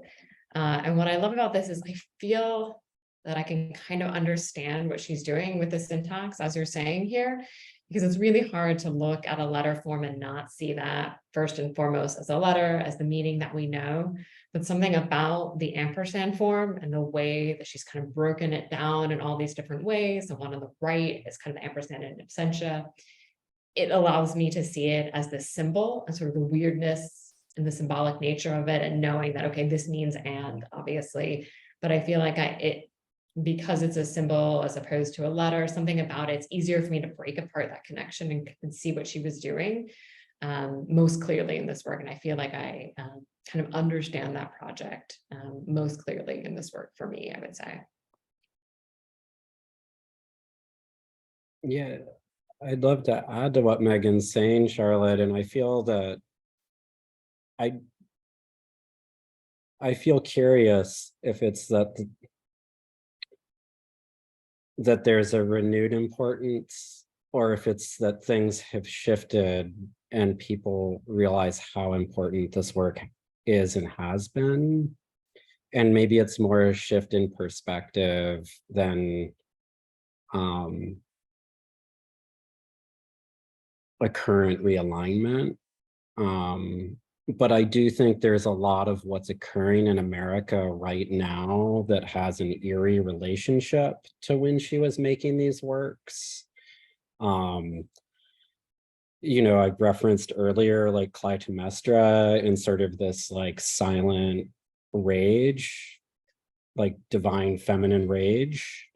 And what I love about this is I feel that I can kind of understand what she's doing with the syntax, as you're saying here, because it's really hard to look at a letter form and not see that first and foremost as a letter, as the meaning that we know. But something about the ampersand form and the way that she's kind of broken it down in all these different ways. The one on the right is kind of the ampersand in absentia. It allows me to see it as the symbol and sort of the weirdness and the symbolic nature of it, and knowing that, okay, this means and, obviously, but I feel like because it's a symbol as opposed to a letter, something about it's easier for me to break apart that connection and see what she was doing most clearly in this work. And I feel like I kind of understand that project most clearly in this work for me, I would say. Yeah, I'd love to add to what Megan's saying, Charlotte, and I feel that I feel curious if it's that there's a renewed importance, or if it's that things have shifted and people realize how important this work is and has been. And maybe it's more a shift in perspective than a current realignment. But I do think there's a lot of what's occurring in America right now that has an eerie relationship to when she was making these works. You know, I referenced earlier, like Clytemnestra and sort of this like silent rage, like divine feminine rage,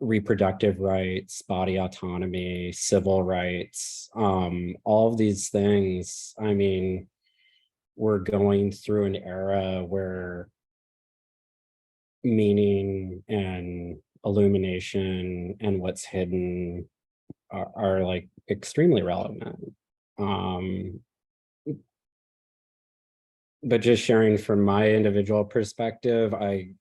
reproductive rights, body autonomy, civil rights, all of these things. I mean, we're going through an era where meaning and illumination and what's hidden are like extremely relevant. But just sharing from my individual perspective, I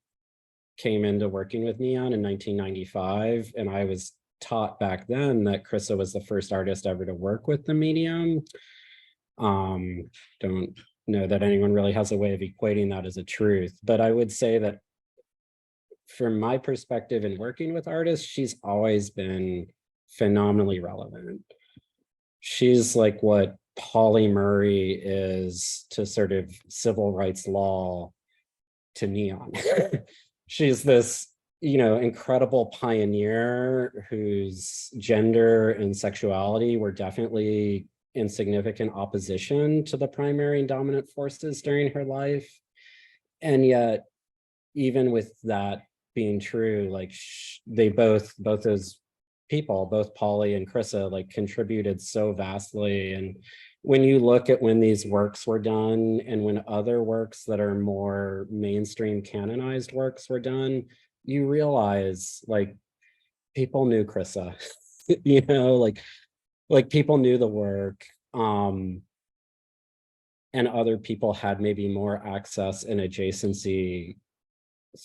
came into working with neon in 1995, and I was taught back then that Chryssa was the first artist ever to work with the medium. Don't know that anyone really has a way of equating that as a truth, but I would say that from my perspective in working with artists, she's always been phenomenally relevant. She's like what Pauli Murray is to sort of civil rights law to neon. She's this, you know, incredible pioneer whose gender and sexuality were definitely in significant opposition to the primary and dominant forces during her life. And yet, even with that being true, like they both those people, both Pauli and Chryssa, like contributed so vastly. And when you look at when these works were done and when other works that are more mainstream canonized works were done, you realize like people knew Chryssa, you know, like people knew the work, and other people had maybe more access and adjacency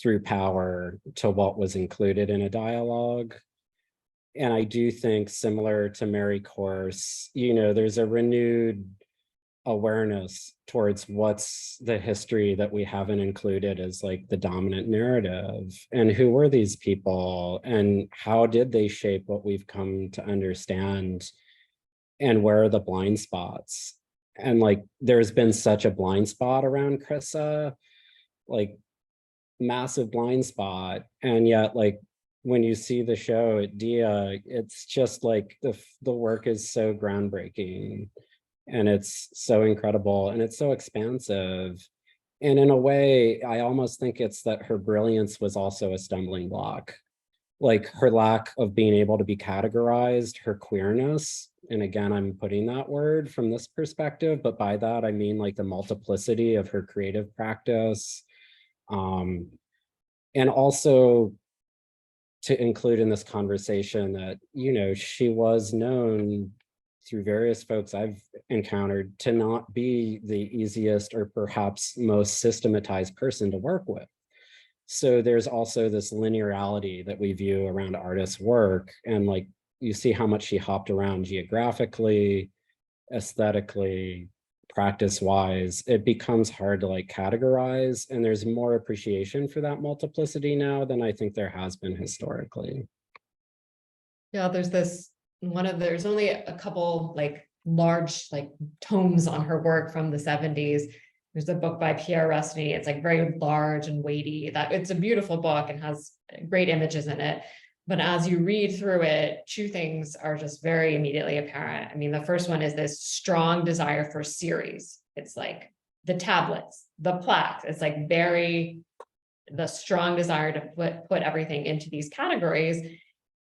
through power to what was included in a dialogue. And I do think, similar to Mary Corse, you know, there's a renewed awareness towards what's the history that we haven't included as like the dominant narrative, and who were these people and how did they shape what we've come to understand, and where are the blind spots. And like there's been such a blind spot around Chryssa, like massive blind spot, and yet like when you see the show at Dia, it's just like the work is so groundbreaking and it's so incredible and it's so expansive. And in a way, I almost think it's that her brilliance was also a stumbling block. Like her lack of being able to be categorized, her queerness. And again, I'm putting that word from this perspective, but by that, I mean like the multiplicity of her creative practice. And also to include in this conversation that, you know, she was known through various folks I've encountered to not be the easiest or perhaps most systematized person to work with. So there's also this linearity that we view around artists' work. And like, you see how much she hopped around geographically, aesthetically, practice-wise. It becomes hard to like categorize, and there's more appreciation for that multiplicity now than I think there has been historically. Yeah, there's only a couple like large like tomes on her work from the 70s. There's a book by Pierre Rusny. It's like very large and weighty. That it's a beautiful book and has great images in it. But as you read through it, two things are just very immediately apparent. I mean, the first one is this strong desire for series. It's like the tablets, the plaques. It's like the strong desire to put everything into these categories.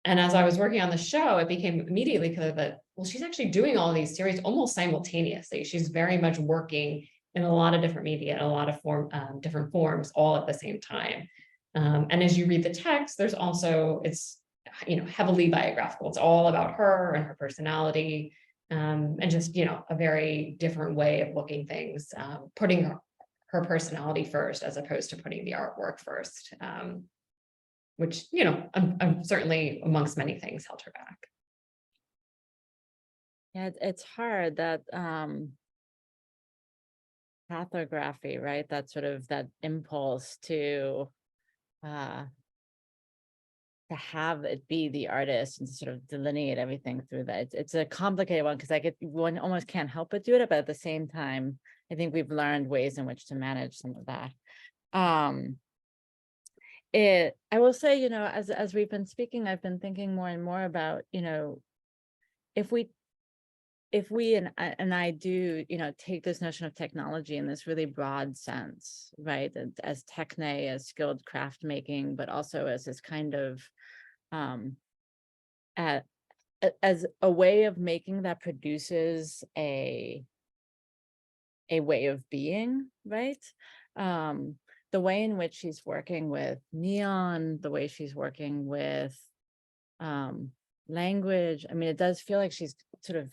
And as I was working on the show, it became immediately clear that, well, she's actually doing all of these series almost simultaneously. She's very much working in a lot of different media, in a lot of different forms, all at the same time. And as you read the text, there's also, it's, you know, heavily biographical. It's all about her and her personality, and just, you know, a very different way of looking things, putting her personality first, as opposed to putting the artwork first. Which, you know, I'm certainly amongst many things held her back. Yeah, it's hard that pathography, right? That sort of that impulse to have it be the artist and to sort of delineate everything through that. It's a complicated one because one almost can't help but do it, but at the same time, I think we've learned ways in which to manage some of that. I will say, you know, as we've been speaking, I've been thinking more and more about, you know, if we and I do, you know, take this notion of technology in this really broad sense, right? As techne, as skilled craft making, but also as this kind of as a way of making that produces a way of being, right? The way in which she's working with neon, the way she's working with language. I mean, it does feel like she's sort of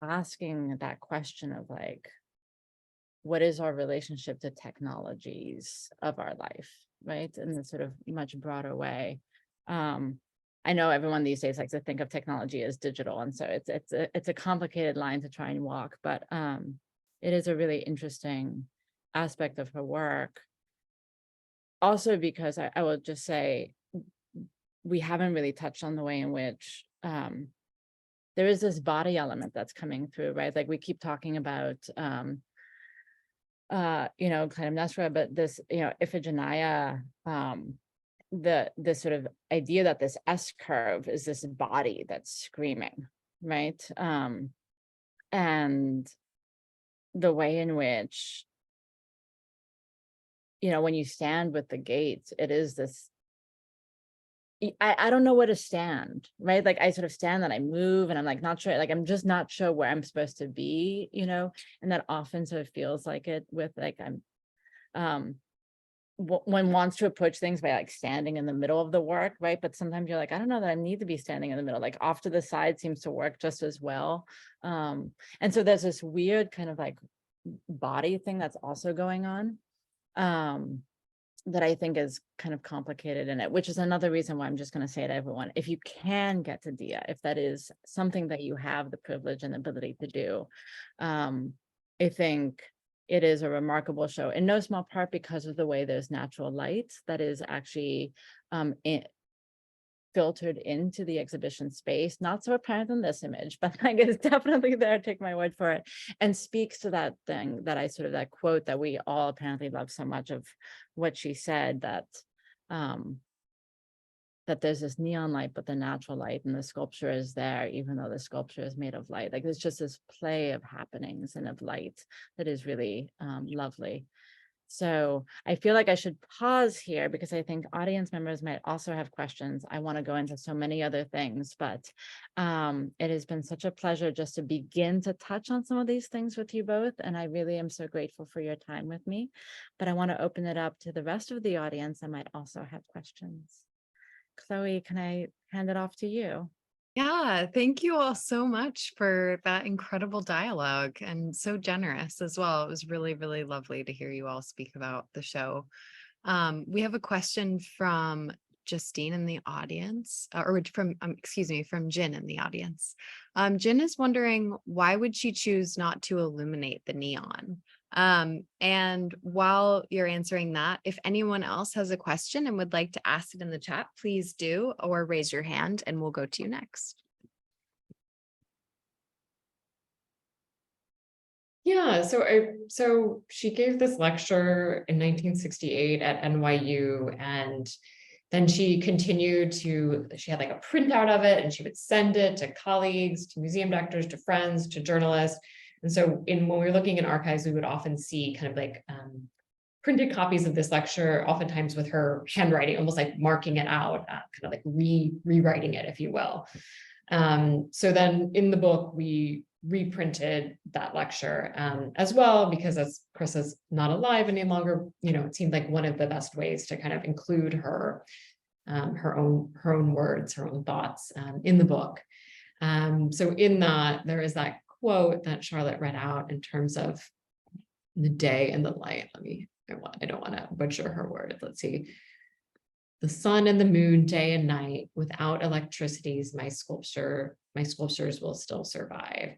asking that question of like, what is our relationship to technologies of our life, right? In a sort of much broader way. I know everyone these days likes to think of technology as digital, and so it's a complicated line to try and walk, but it is a really interesting aspect of her work. Also, because I will just say, we haven't really touched on the way in which there is this body element that's coming through, right? Like we keep talking about, you know, Clytemnestra, but this, you know, Iphigenia, the sort of idea that this S curve is this body that's screaming, right? And the way in which, you know, when you stand with the gates, it is this, I don't know where to stand, right? Like I sort of stand and I move and I'm like, not sure, like, I'm just not sure where I'm supposed to be, you know? And that often sort of feels like it with like, one wants to approach things by like standing in the middle of the work, right? But sometimes you're like, I don't know that I need to be standing in the middle, like off to the side seems to work just as well. And so there's this weird kind of like body thing that's also going on. That I think is kind of complicated in it, which is another reason why I'm just going to say to everyone, if you can get to Dia, if that is something that you have the privilege and ability to do, I think it is a remarkable show, in no small part because of the way there's natural light that is actually filtered into the exhibition space, not so apparent in this image, but like it's definitely there, take my word for it, and speaks to that thing that I sort of, that quote that we all apparently love so much of what she said, that that there's this neon light, but the natural light and the sculpture is there, even though the sculpture is made of light. Like there's just this play of happenings and of light that is really lovely. So I feel like I should pause here because I think audience members might also have questions. I want to go into so many other things, but it has been such a pleasure just to begin to touch on some of these things with you both. And I really am so grateful for your time with me. But I want to open it up to the rest of the audience that might also have questions. Chloe, can I hand it off to you? Yeah, thank you all so much for that incredible dialogue and so generous as well. It was really, really lovely to hear you all speak about the show. We have a question from Justine in the audience, or from, excuse me, from Jin in the audience. Jin is wondering, why would she choose not to illuminate the neon? And while you're answering that, if anyone else has a question and would like to ask it in the chat, please do, or raise your hand and we'll go to you next. Yeah, so she gave this lecture in 1968 at NYU, and then she continued she had like a printout of it and she would send it to colleagues, to museum directors, to friends, to journalists. And so when we were looking in archives, we would often see kind of like printed copies of this lecture, oftentimes with her handwriting, almost like marking it out, kind of like rewriting it, if you will. So then in the book, we reprinted that lecture as well, because as Chryssa's not alive any longer, it seemed like one of the best ways to kind of include her own words, her own thoughts in the book. So in that, there is that quote that Charlotte read out in terms of the day and the light. I don't want to butcher her words. Let's see. The sun and the moon, day and night, without electricities, my sculptures will still survive.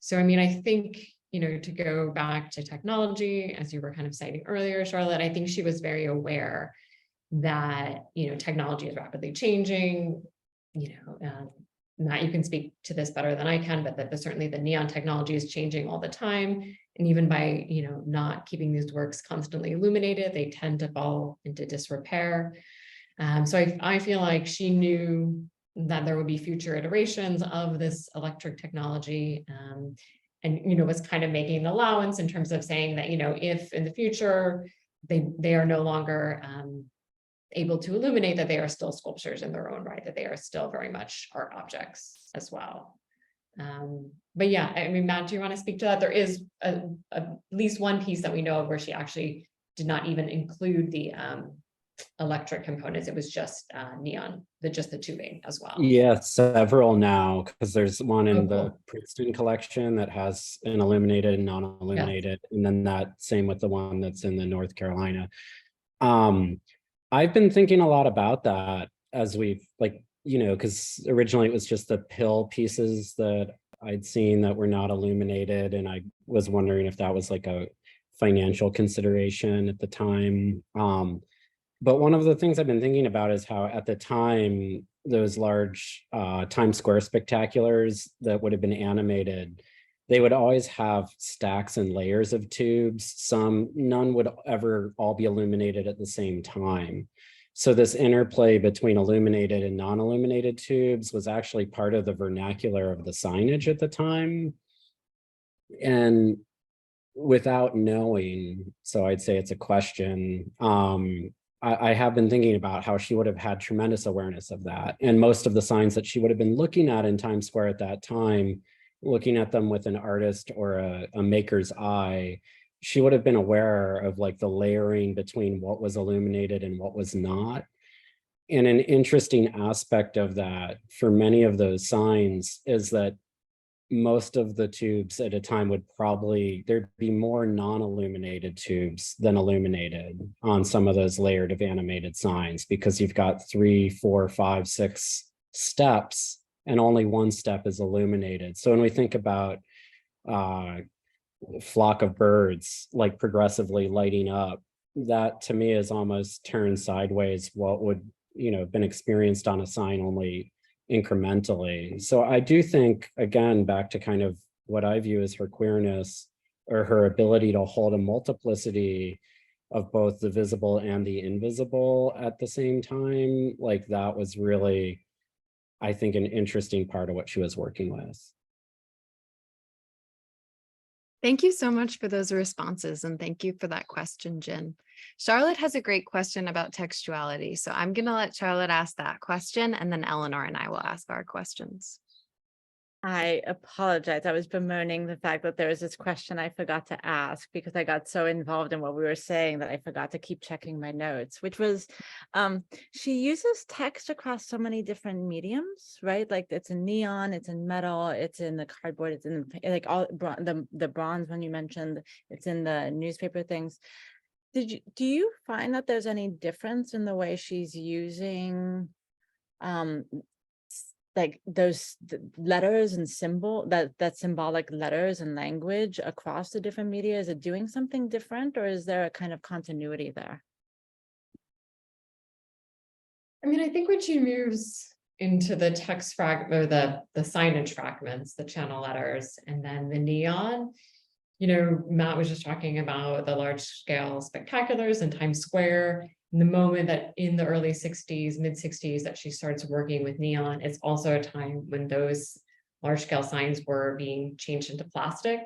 So, I think, to go back to technology, as you were kind of citing earlier, Charlotte, I think she was very aware that, technology is rapidly changing, Matt, you can speak to this better than I can, but certainly the neon technology is changing all the time. And even by, not keeping these works constantly illuminated, they tend to fall into disrepair. So I feel like she knew that there would be future iterations of this electric technology, and was kind of making an allowance in terms of saying that, if in the future they are no longer able to illuminate, that they are still sculptures in their own right, that they are still very much art objects as well. But yeah, Matt, do you want to speak to that? There is at least one piece that we know of where she actually did not even include the electric components. It was just neon, just the tubing as well. Yeah, several now, because there's one in the cool. Princeton collection that has an illuminated and non-illuminated, and then that same with the one that's in the North Carolina. I've been thinking a lot about that as we've because originally it was just the pill pieces that I'd seen that were not illuminated, and I was wondering if that was like a financial consideration at the time. But one of the things I've been thinking about is how at the time, those large Times Square spectaculars that would have been animated, they would always have stacks and layers of tubes. None would ever all be illuminated at the same time. So this interplay between illuminated and non-illuminated tubes was actually part of the vernacular of the signage at the time. And without knowing, so I'd say it's a question, I have been thinking about how she would have had tremendous awareness of that. And most of the signs that she would have been looking at in Times Square at that time, looking at them with an artist or a maker's eye, she would have been aware of like the layering between what was illuminated and what was not. And an interesting aspect of that for many of those signs is that most of the tubes at a time there'd be more non-illuminated tubes than illuminated on some of those layered of animated signs, because you've got 3, 4, 5, 6 steps and only one step is illuminated. So when we think about flock of birds like progressively lighting up, that to me is almost turned sideways what would have been experienced on a sign only incrementally. So I do think, again, back to kind of what I view as her queerness, or her ability to hold a multiplicity of both the visible and the invisible at the same time, like that was really, I think, an interesting part of what she was working with. Thank you so much for those responses, and thank you for that question, Jen. Charlotte has a great question about textuality, so I'm going to let Charlotte ask that question, and then Eleanor and I will ask our questions. I apologize. I was bemoaning the fact that there was this question I forgot to ask because I got so involved in what we were saying that I forgot to keep checking my notes, which was she uses text across so many different mediums, right? Like it's in neon, it's in metal, it's in the cardboard, it's in like all the bronze one you mentioned, it's in the newspaper things. Do you find that there's any difference in the way she's using like those letters and that symbolic letters and language across the different media? Is it doing something different, or is there a kind of continuity there? I mean, I think when she moves into the text fragment or the signage fragments, the channel letters, and then the neon, you know, Matt was just talking about the large scale spectaculars in Times Square. In the moment that in the early 60s, mid 60s, that she starts working with neon, it's also a time when those large scale signs were being changed into plastic.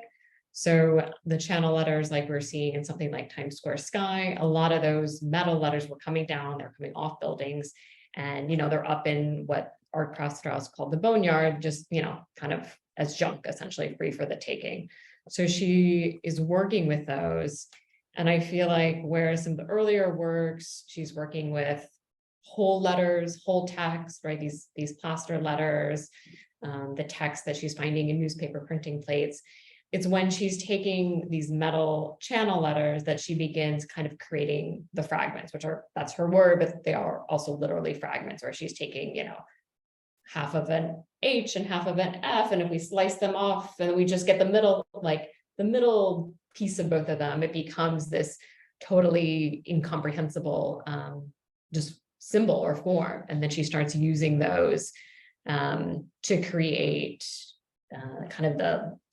So the channel letters, like we're seeing in something like Times Square Sky, a lot of those metal letters were coming down, they're coming off buildings, and, you know, they're up in what Art Strauss called the boneyard, just, you know, kind of as junk, essentially free for the taking. So she is working with those. And I feel like whereas some of the earlier works, she's working with whole letters, whole text, right? These plaster letters, the text that she's finding in newspaper printing plates. It's when she's taking these metal channel letters that she begins kind of creating the fragments, which are, that's her word, but they are also literally fragments, where she's taking, you know, half of an H and half of an F. And if we slice them off and we just get the middle, like the middle piece of both of them, it becomes this totally incomprehensible just symbol or form. And then she starts using those to create kind of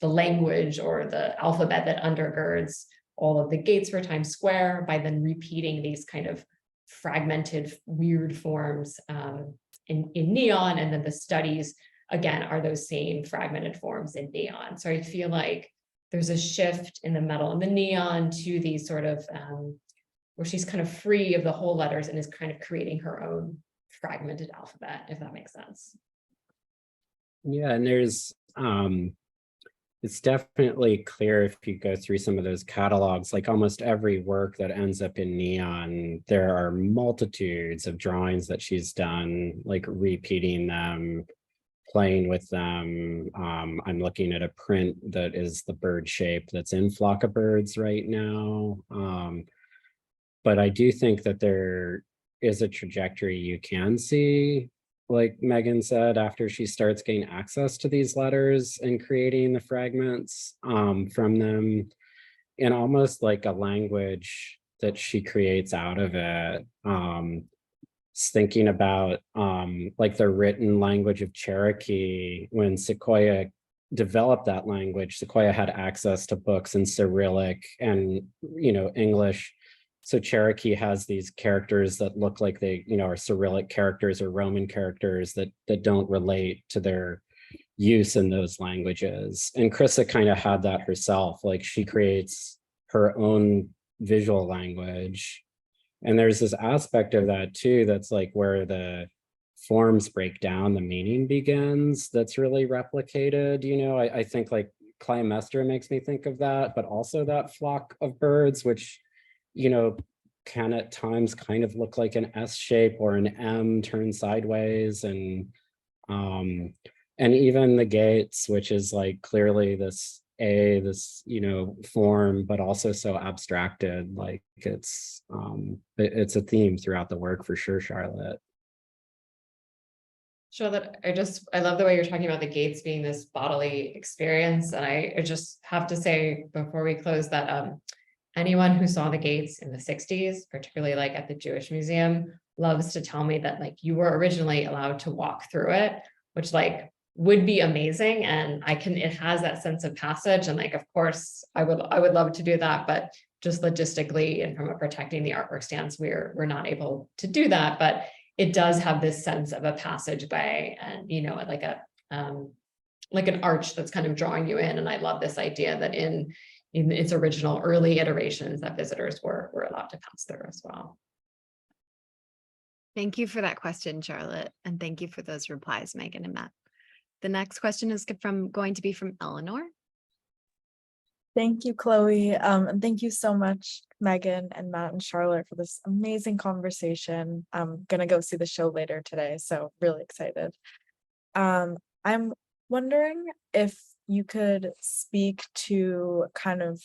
the language or the alphabet that undergirds all of the gates for Times Square, by then repeating these kind of fragmented, weird forms in neon. And then the studies, again, are those same fragmented forms in neon. So I feel like there's a shift in the metal and the neon to these sort of, where she's kind of free of the whole letters and is kind of creating her own fragmented alphabet, if that makes sense. Yeah, and there's, it's definitely clear if you go through some of those catalogs, like almost every work that ends up in neon, there are multitudes of drawings that she's done, like repeating them, playing with them. I'm looking at a print that is the bird shape that's in Flock of Birds right now. But I do think that there is a trajectory you can see, like Megan said, after she starts getting access to these letters and creating the fragments from them, in almost like a language that she creates out of it. Thinking about like the written language of Cherokee. When Sequoia developed that language, Sequoia had access to books in Cyrillic and, you know, English. So Cherokee has these characters that look like they, you know, are Cyrillic characters or Roman characters that don't relate to their use in those languages. And Chryssa kind of had that herself. Like she creates her own visual language. And there's this aspect of that too, that's like where the forms break down, the meaning begins, that's really replicated. You know, I think like Clytemnestra makes me think of that, but also that Flock of Birds, which, you know, can at times kind of look like an S shape or an M turned sideways. And even the gates, which is like clearly this you know, form, but also so abstracted. Like it's a theme throughout the work for sure, Charlotte. Charlotte, I love the way you're talking about the gates being this bodily experience. And I just have to say before we close that anyone who saw the gates in the 60s, particularly like at the Jewish Museum, loves to tell me that like you were originally allowed to walk through it, which like would be amazing. And it has that sense of passage. And like, of course, I would love to do that, but just logistically and from a protecting the artwork stance, we're not able to do that. But it does have this sense of a passageway and, you know, like an arch that's kind of drawing you in. And I love this idea that in in its original early iterations that visitors were allowed to pass through as well. Thank you for that question, Charlotte. And thank you for those replies, Megan and Matt. The next question is going to be from Eleanor. Thank you, Chloe. And thank you so much, Megan and Matt and Charlotte, for this amazing conversation. I'm going to go see the show later today, so really excited. I'm wondering if you could speak to kind of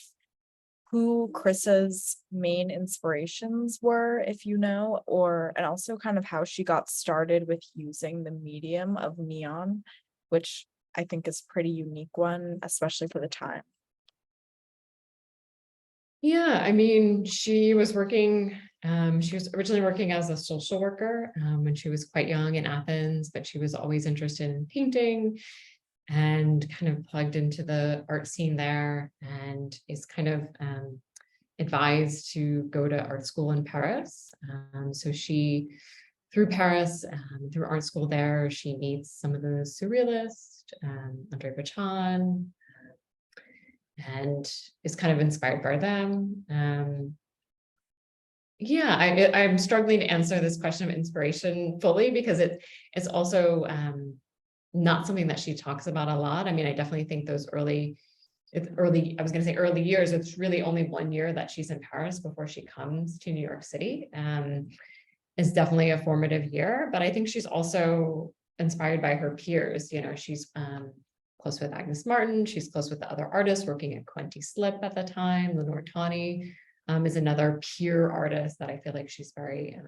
who Chryssa's main inspirations were, if you know, and also kind of how she got started with using the medium of neon, which I think is a pretty unique one, especially for the time. Yeah, I mean, she was originally working as a social worker when she was quite young in Athens, but she was always interested in painting and kind of plugged into the art scene there, and is kind of advised to go to art school in Paris. So she, through Paris, through art school there, she meets some of the surrealists, André Breton, and is kind of inspired by them. Yeah, I'm struggling to answer this question of inspiration fully, because it's also not something that she talks about a lot. I mean, I definitely think those early years, it's really only 1 year that she's in Paris before she comes to New York City, is definitely a formative year. But I think she's also inspired by her peers. You know, she's close with Agnes Martin. She's close with the other artists working at Quenty Slip at the time. Lenore Tawney is another peer artist that I feel like she's very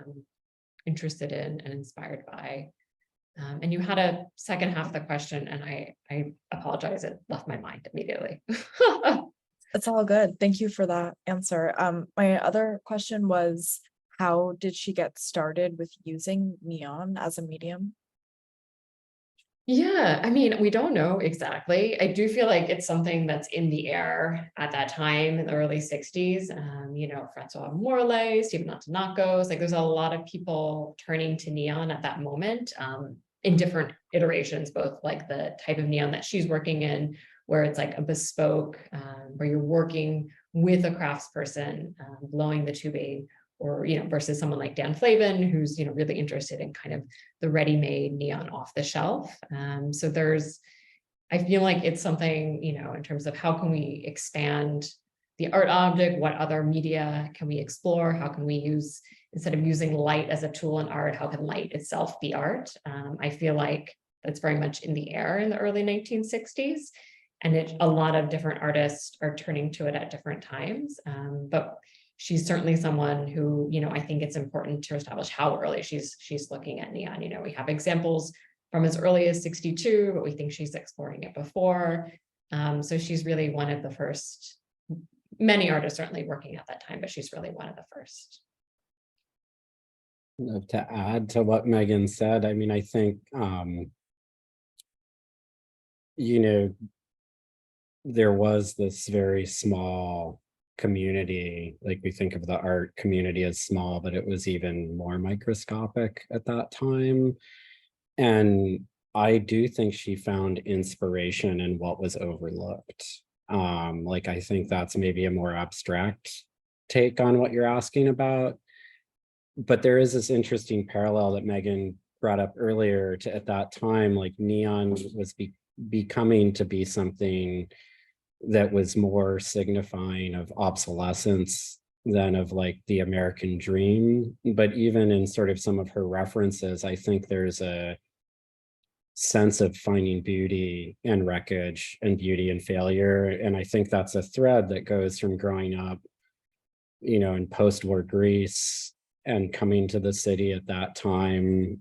interested in and inspired by. And you had a second half of the question, and I apologize, it left my mind immediately. It's all good. Thank you for that answer. My other question was, how did she get started with using neon as a medium? Yeah, I mean, we don't know exactly. I do feel like it's something that's in the air at that time in the early 60s. You know, François Morellet, Stephen Antonakos, like there's a lot of people turning to neon at that moment in different iterations, both like the type of neon that she's working in, where it's like a bespoke, where you're working with a craftsperson, blowing the tubing, or, you know, versus someone like Dan Flavin, who's, you know, really interested in kind of the ready-made neon off the shelf. So I feel like it's something, you know, in terms of how can we expand the art object, what other media can we explore? How can we use, instead of using light as a tool in art, how can light itself be art? I feel like that's very much in the air in the early 1960s. And a lot of different artists are turning to it at different times. But she's certainly someone who, you know, I think it's important to establish how early she's looking at neon. You know, we have examples from as early as 62, but we think she's exploring it before. So she's really one of the first, many artists certainly working at that time, but she's really one of the first. To add to what Megan said, I mean, I think, you know, there was this very small community, like we think of the art community as small, but it was even more microscopic at that time. And I do think she found inspiration in what was overlooked. Like, I think that's maybe a more abstract take on what you're asking about. But there is this interesting parallel that Megan brought up earlier to, at that time, like neon was becoming to be something that was more signifying of obsolescence than of like the American dream. But even in sort of some of her references, I think there's a sense of finding beauty in wreckage and beauty in failure. And I think that's a thread that goes from growing up, you know, in post-war Greece and coming to the city at that time,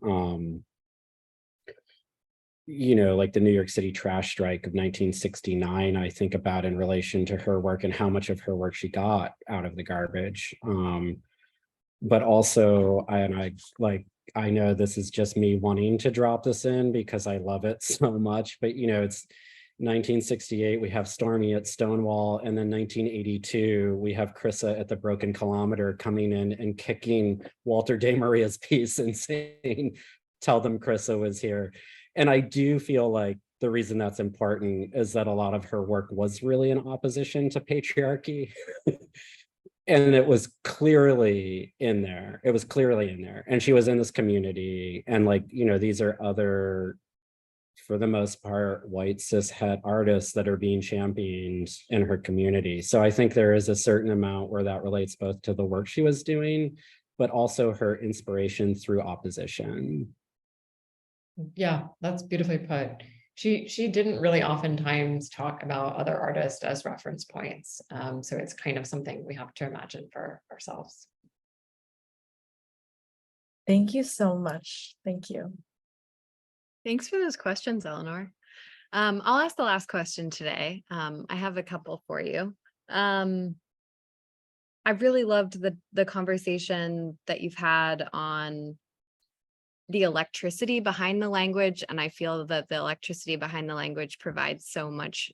you know, like the New York City trash strike of 1969, I think about in relation to her work and how much of her work she got out of the garbage. But also, I know this is just me wanting to drop this in because I love it so much, but you know, it's 1968, we have Stormy at Stonewall, and then 1982, we have Chryssa at the Broken Kilometer coming in and kicking Walter De Maria's piece and saying, tell them Chryssa was here. And I do feel like the reason that's important is that a lot of her work was really in opposition to patriarchy. And it was clearly in there. It was clearly in there. And she was in this community. And like, you know, these are other, for the most part, white cis het artists that are being championed in her community. So I think there is a certain amount where that relates both to the work she was doing, but also her inspiration through opposition. Yeah, that's beautifully put. She didn't really oftentimes talk about other artists as reference points. So it's kind of something we have to imagine for ourselves. Thank you so much. Thank you. Thanks for those questions, Eleanor. I'll ask the last question today. I have a couple for you. I really loved the conversation that you've had on the electricity behind the language, and I feel that the electricity behind the language provides so much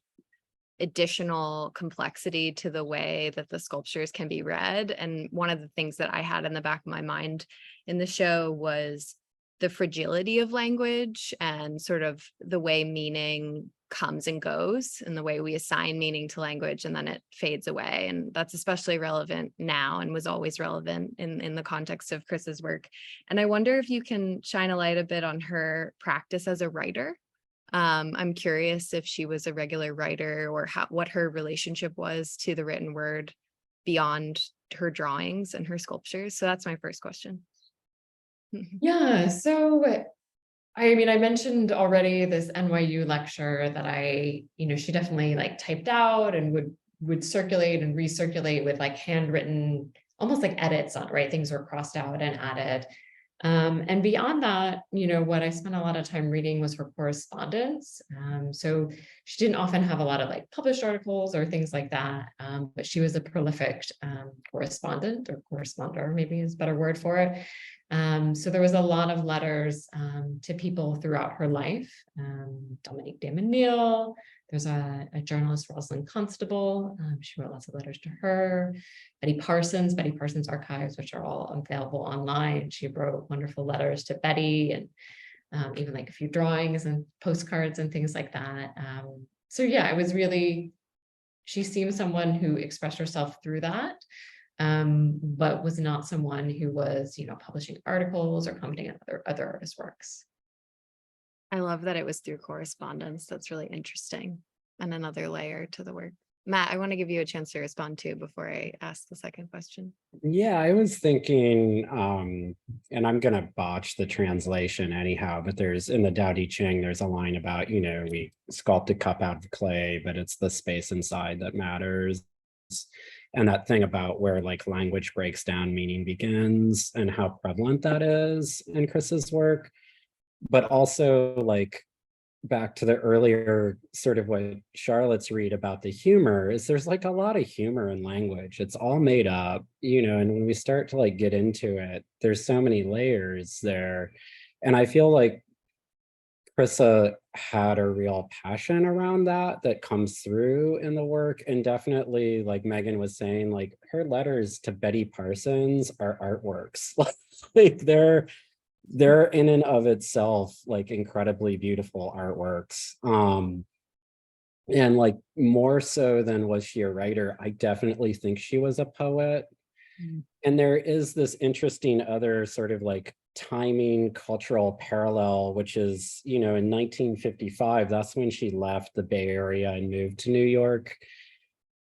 additional complexity to the way that the sculptures can be read. And one of the things that I had in the back of my mind in the show was the fragility of language and sort of the way meaning comes and goes and the way we assign meaning to language and then it fades away. And that's especially relevant now and was always relevant in the context of Chryssa's work. And I wonder if you can shine a light a bit on her practice as a writer. I'm curious if she was a regular writer or what her relationship was to the written word beyond her drawings and her sculptures. So that's my first question. Yeah, so I mean, I mentioned already this NYU lecture that she definitely like typed out and would circulate and recirculate with like handwritten, almost like edits on, right? Things were crossed out and added. And beyond that, what I spent a lot of time reading was her correspondence. So she didn't often have a lot of like published articles or things like that, but she was a prolific correspondent or corresponder, maybe is a better word for it. So there was a lot of letters to people throughout her life. Dominique de Menil, there's a journalist, Rosalind Constable. She wrote lots of letters to her. Betty Parsons archives, which are all available online. She wrote wonderful letters to Betty and even like a few drawings and postcards and things like that. So yeah, it was really, she seemed someone who expressed herself through that. But was not someone who was, publishing articles or commenting on other artists' works. I love that it was through correspondence. That's really interesting and another layer to the work. Matt, I want to give you a chance to respond too before I ask the second question. Yeah, I was thinking, and I'm going to botch the translation anyhow, but there's in the Tao Te Ching, there's a line about, we sculpt a cup out of clay, but it's the space inside that matters. And that thing about where like language breaks down, meaning begins, and how prevalent that is in Chryssa's work. But also like back to the earlier sort of what Charlotte's read about the humor is there's like a lot of humor in language. It's all made up, and when we start to like get into it, there's so many layers there. And I feel like Chryssa had a real passion around that comes through in the work. And definitely, like Megan was saying, like her letters to Betty Parsons are artworks. Like they're in and of itself like incredibly beautiful artworks. And like more so than was she a writer, I definitely think she was a poet. And there is this interesting other sort of like timing cultural parallel, which is, in 1955, that's when she left the Bay Area and moved to New York.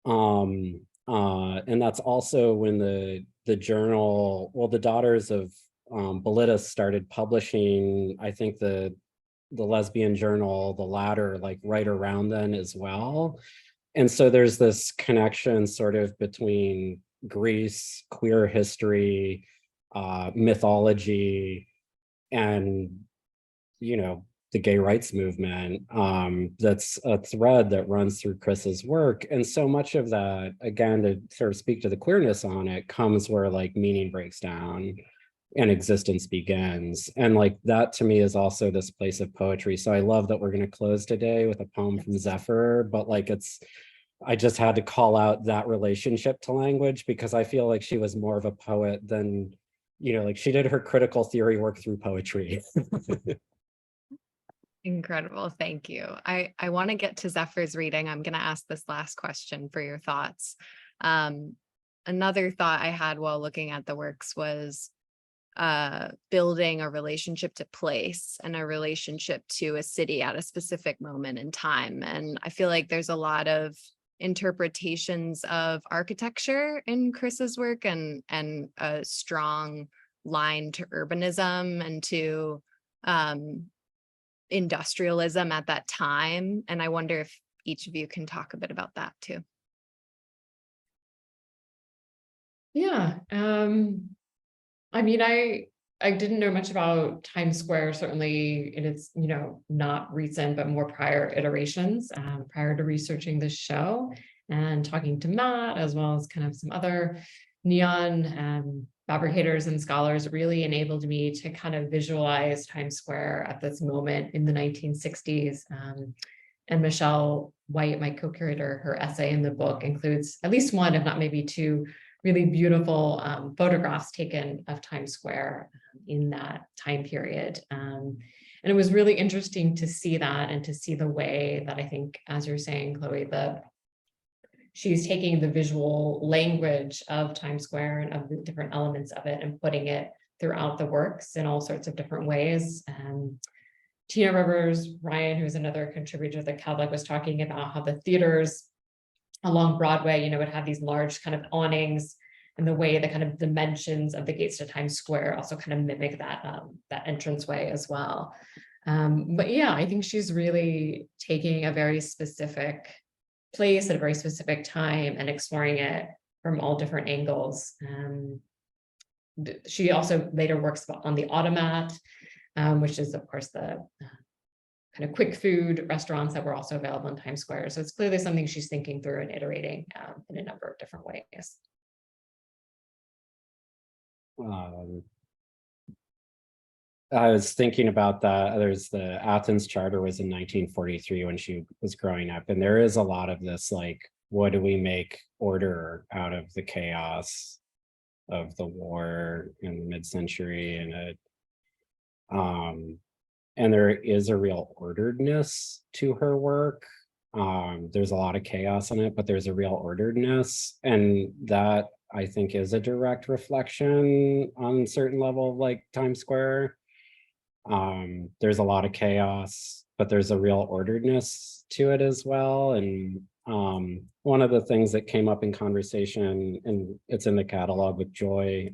And that's also when the journal, well, the Daughters of Bilitis started publishing, I think the lesbian journal, The Ladder, like right around then as well. And so there's this connection sort of between Greece, queer history, mythology, and, the gay rights movement. That's a thread that runs through Chryssa's work. And so much of that, again, to sort of speak to the queerness on it, comes where like meaning breaks down and existence begins. And like that to me is also this place of poetry. So I love that we're going to close today with a poem from Zefyr, but like I just had to call out that relationship to language because I feel like she was more of a poet than, like she did her critical theory work through poetry. Incredible. Thank you. I want to get to Zephyr's reading. I'm going to ask this last question for your thoughts. Another thought I had while looking at the works was building a relationship to place and a relationship to a city at a specific moment in time. And I feel like there's a lot of interpretations of architecture in Chryssa's work and a strong line to urbanism and to industrialism at that time. And I wonder if each of you can talk a bit about that too. Yeah. I mean, I didn't know much about Times Square, certainly in its, not recent, but more prior iterations, prior to researching this show and talking to Matt, as well as kind of some other neon fabricators and scholars, really enabled me to kind of visualize Times Square at this moment in the 1960s. And Michelle White, my co-curator, her essay in the book includes at least one, if not maybe two, really beautiful photographs taken of Times Square in that time period. And it was really interesting to see that and to see the way that I think, as you're saying, Chloe, she's taking the visual language of Times Square and of the different elements of it and putting it throughout the works in all sorts of different ways. Tina Rivers, Ryan, who's another contributor to the Cowboy, was talking about how the theaters along Broadway, would have these large kind of awnings, and the way the kind of dimensions of the gates to Times Square also kind of mimic that that entranceway as well. But yeah, I think she's really taking a very specific place at a very specific time and exploring it from all different angles. She also later works on the Automat, which is of course the kind of quick food restaurants that were also available in Times Square. So it's clearly something she's thinking through and iterating in a number of different ways. I was thinking about that. There's the Athens Charter was in 1943 when she was growing up. And there is a lot of this, like, what do we make order out of the chaos of the war in the mid-century? And there is a real orderedness to her work. There's a lot of chaos in it, but there's a real orderedness. And that, I think, is a direct reflection on a certain level of like Times Square. There's a lot of chaos, but there's a real orderedness to it as well. And one of the things that came up in conversation, and it's in the catalog with Joy,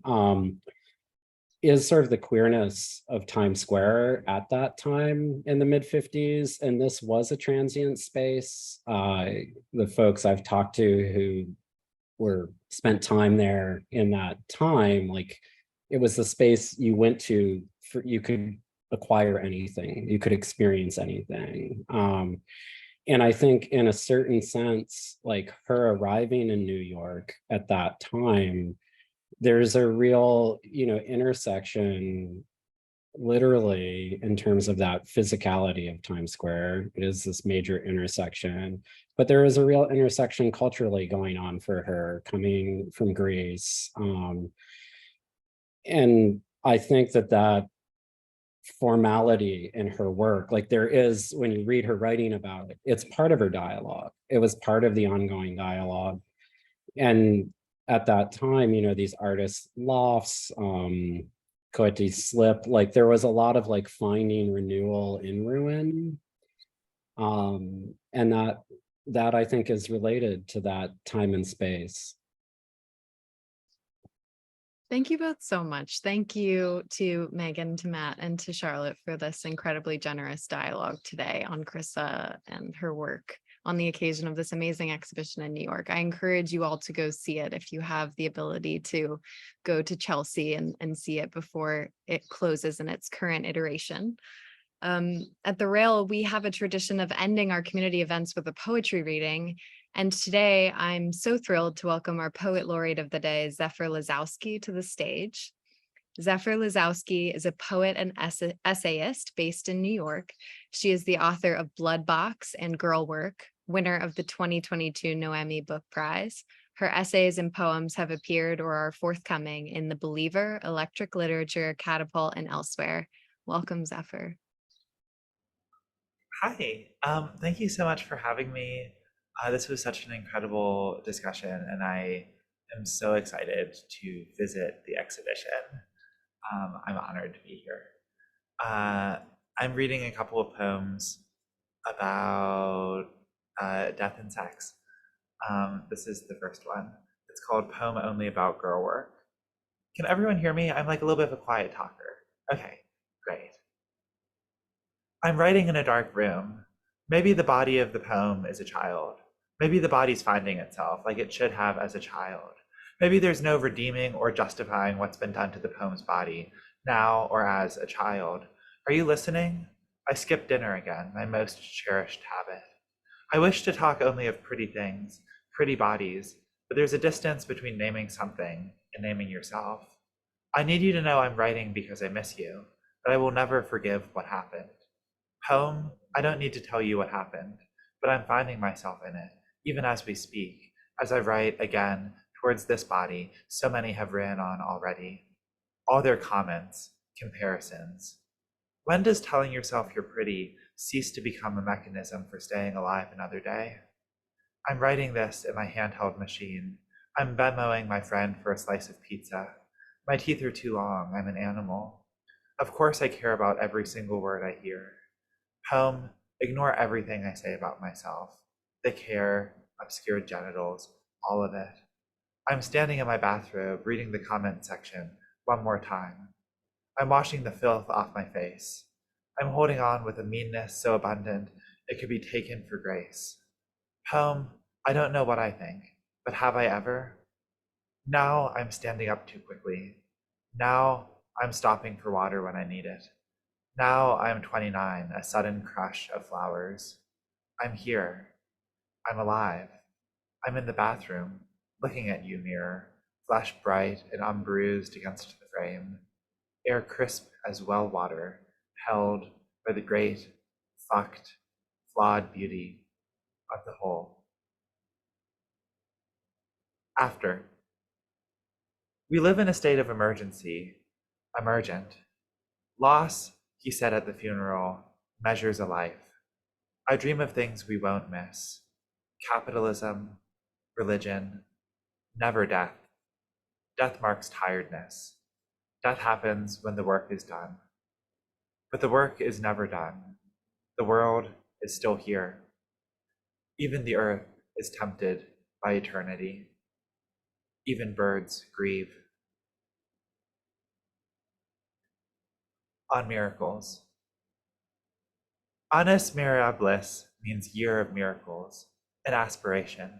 is sort of the queerness of Times Square at that time in the mid-50s. And this was a transient space. The folks I've talked to who spent time there in that time, like, it was the space you went to for, you could acquire anything, you could experience anything. And I think in a certain sense, like, her arriving in New York at that time, there's a real, intersection, literally, in terms of that physicality of Times Square. It is this major intersection, but there is a real intersection culturally going on for her coming from Greece. And I think that formality in her work, like, there is, when you read her writing about it, it's part of her dialogue. It was part of the ongoing dialogue. And at that time, these artists' lofts, Coetti slip, like, there was a lot of like finding renewal in ruin. And that I think is related to that time and space. Thank you both so much. Thank you to Megan, to Matt, and to Charlotte for this incredibly generous dialogue today on Chryssa and her work on the occasion of this amazing exhibition in New York. I encourage you all to go see it if you have the ability to go to Chelsea and see it before it closes in its current iteration. At the Rail, we have a tradition of ending our community events with a poetry reading. And today I'm so thrilled to welcome our poet laureate of the day, Zefyr Lisowski, to the stage. Zefyr Lisowski is a poet and essayist based in New York. She is the author of Blood Box and Girl Work, winner of the 2022 Noemi Book Prize. Her essays and poems have appeared or are forthcoming in The Believer, Electric Literature, Catapult, and elsewhere. Welcome, Zefyr. Hi, thank you so much for having me. This was such an incredible discussion, and I am so excited to visit the exhibition. I'm honored to be here. I'm reading a couple of poems about death and sex. This is the first one. It's called Poem Only About Girl Work. Can everyone hear me? I'm like a little bit of a quiet talker. Okay, great. I'm writing in a dark room. Maybe the body of the poem is a child. Maybe the body's finding itself like it should have as a child. Maybe there's no redeeming or justifying what's been done to the poem's body, now or as a child. Are you listening? I skipped dinner again, my most cherished habit. I wish to talk only of pretty things, pretty bodies, but there's a distance between naming something and naming yourself. I need you to know I'm writing because I miss you, but I will never forgive what happened. Poem, I don't need to tell you what happened, but I'm finding myself in it, even as we speak, as I write again towards this body so many have ran on already. All their comments, comparisons. When does telling yourself you're pretty cease to become a mechanism for staying alive another day? I'm writing this in my handheld machine. I'm Venmoing my friend for a slice of pizza. My teeth are too long, I'm an animal. Of course I care about every single word I hear. Poem, ignore everything I say about myself. Thick hair, obscured genitals, all of it. I'm standing in my bathrobe, reading the comment section one more time. I'm washing the filth off my face. I'm holding on with a meanness so abundant it could be taken for grace. Poem, I don't know what I think, but have I ever? Now I'm standing up too quickly. Now I'm stopping for water when I need it. Now I am 29, a sudden crush of flowers. I'm here. I'm alive. I'm in the bathroom, looking at you, mirror, flesh bright and unbruised against the frame, air crisp as well water, held by the great, fucked, flawed beauty of the whole. After. We live in a state of emergency, emergent. Loss, he said at the funeral, measures a life. I dream of things we won't miss. Capitalism, religion, never death. Death marks tiredness. Death happens when the work is done. But the work is never done. The world is still here. Even the earth is tempted by eternity. Even birds grieve. On miracles. Annus mirabilis means year of miracles, an aspiration.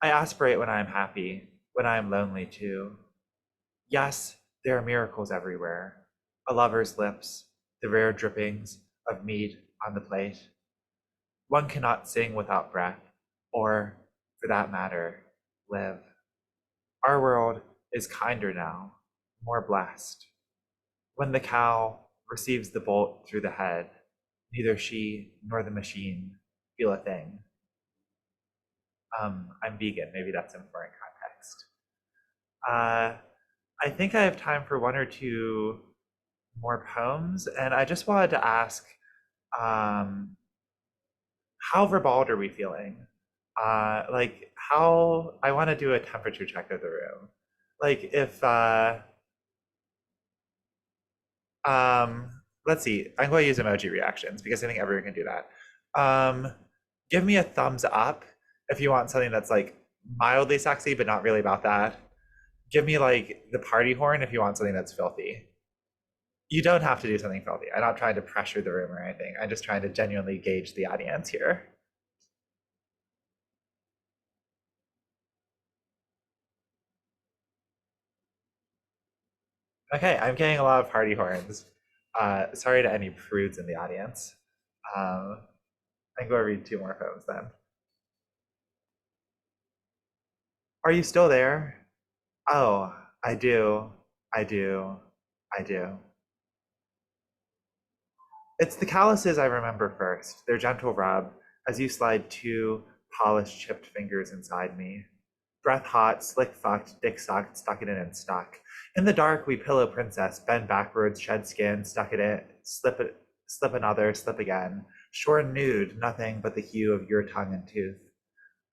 I aspirate when I am happy, when I am lonely too. Yes, there are miracles everywhere. A lover's lips, the rare drippings of meat on the plate. One cannot sing without breath, or, for that matter, live. Our world is kinder now, more blessed. When the cow receives the bolt through the head, neither she nor the machine feel a thing. I'm vegan, maybe that's in foreign context. I think I have time for one or two more poems, and I just wanted to ask, how ribald are we feeling? Like how, I want to do a temperature check of the room. Like if, let's see, I'm going to use emoji reactions because I think everyone can do that. Give me a thumbs up if you want something that's like mildly sexy, but not really about that. Give me like the party horn if you want something that's filthy. You don't have to do something filthy. I'm not trying to pressure the room or anything. I'm just trying to genuinely gauge the audience here. Okay, I'm getting a lot of party horns. Sorry to any prudes in the audience. I can go read two more poems then. Are you still there? Oh, I do, I do, I do. It's the calluses I remember first, their gentle rub, as you slide two polished chipped fingers inside me. Breath hot, slick fucked, dick sucked, stuck it in and stuck. In the dark, we pillow princess, bend backwards, shed skin, stuck it in, slip another, slip again. Shorn nude, nothing but the hue of your tongue and tooth.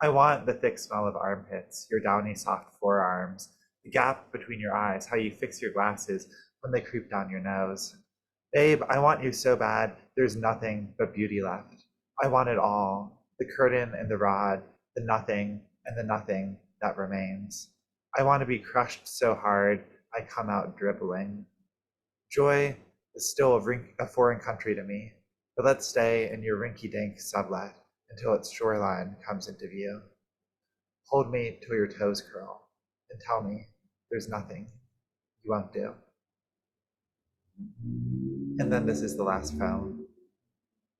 I want the thick smell of armpits, your downy soft forearms, the gap between your eyes, how you fix your glasses when they creep down your nose. Babe, I want you so bad, there's nothing but beauty left. I want it all, the curtain and the rod, the nothing and the nothing that remains. I want to be crushed so hard, I come out dribbling. Joy is still a foreign country to me, but let's stay in your rinky-dink sublet until its shoreline comes into view. Hold me till your toes curl and tell me there's nothing you won't do. And then this is the last poem.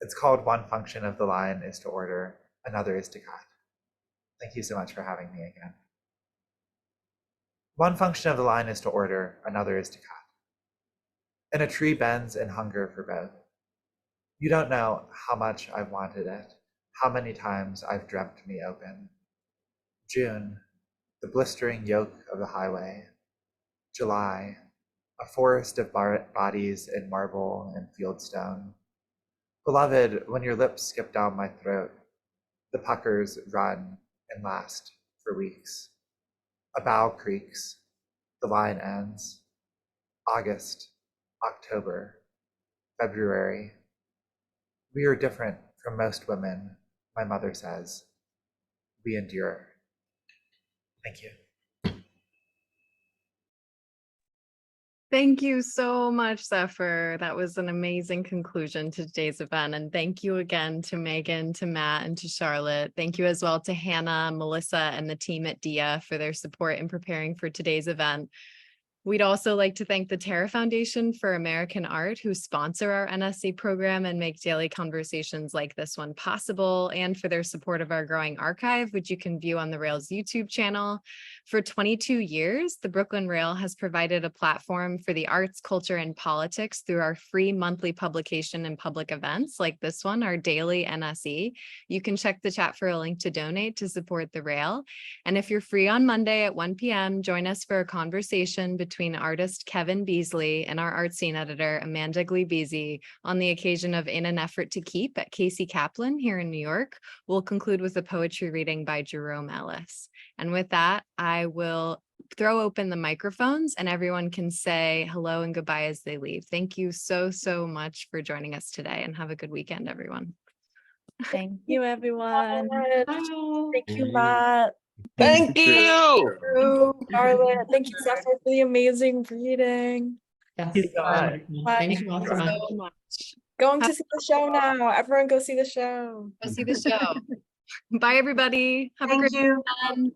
It's called One Function of the Line is to Order, Another is to Cut. Thank you so much for having me again. One function of the line is to order, another is to cut. And a tree bends in hunger for both. You don't know how much I've wanted it, how many times I've dreamt me open. June, the blistering yoke of the highway. July, a forest of bodies in marble and fieldstone. Beloved, when your lips skip down my throat, the puckers run and last for weeks. A bough creaks, the line ends. August, October, February. We are different from most women, my mother says. We endure. Thank you. Thank you so much, Zefyr. That was an amazing conclusion to today's event. And thank you again to Megan, to Matt, and to Charlotte. Thank you as well to Hannah, Melissa, and the team at DIA for their support in preparing for today's event. We'd also like to thank the Terra Foundation for American Art, who sponsor our NSE program and make daily conversations like this one possible, and for their support of our growing archive, which you can view on the Rail's YouTube channel. For 22 years, the Brooklyn Rail has provided a platform for the arts, culture, and politics through our free monthly publication and public events like this one, our daily NSE. You can check the chat for a link to donate to support the Rail. And if you're free on Monday at 1 p.m., join us for a conversation between artist Kevin Beasley and our art scene editor, Amanda Glebisi, on the occasion of In an Effort to Keep at Casey Kaplan here in New York. We'll conclude with a poetry reading by Jerome Ellis. And with that, I will throw open the microphones and everyone can say hello and goodbye as they leave. Thank you so, so much for joining us today, and have a good weekend, everyone. Thank you, everyone. Bye. Thank you, Matt. Thank you. you, Charlotte. Thank you, Zefyr, for the amazing reading. Yes. you so much. Thank you all so much. So much. Going to see the show now. Everyone go see the show. Go see the show. Bye, everybody. Have a great weekend.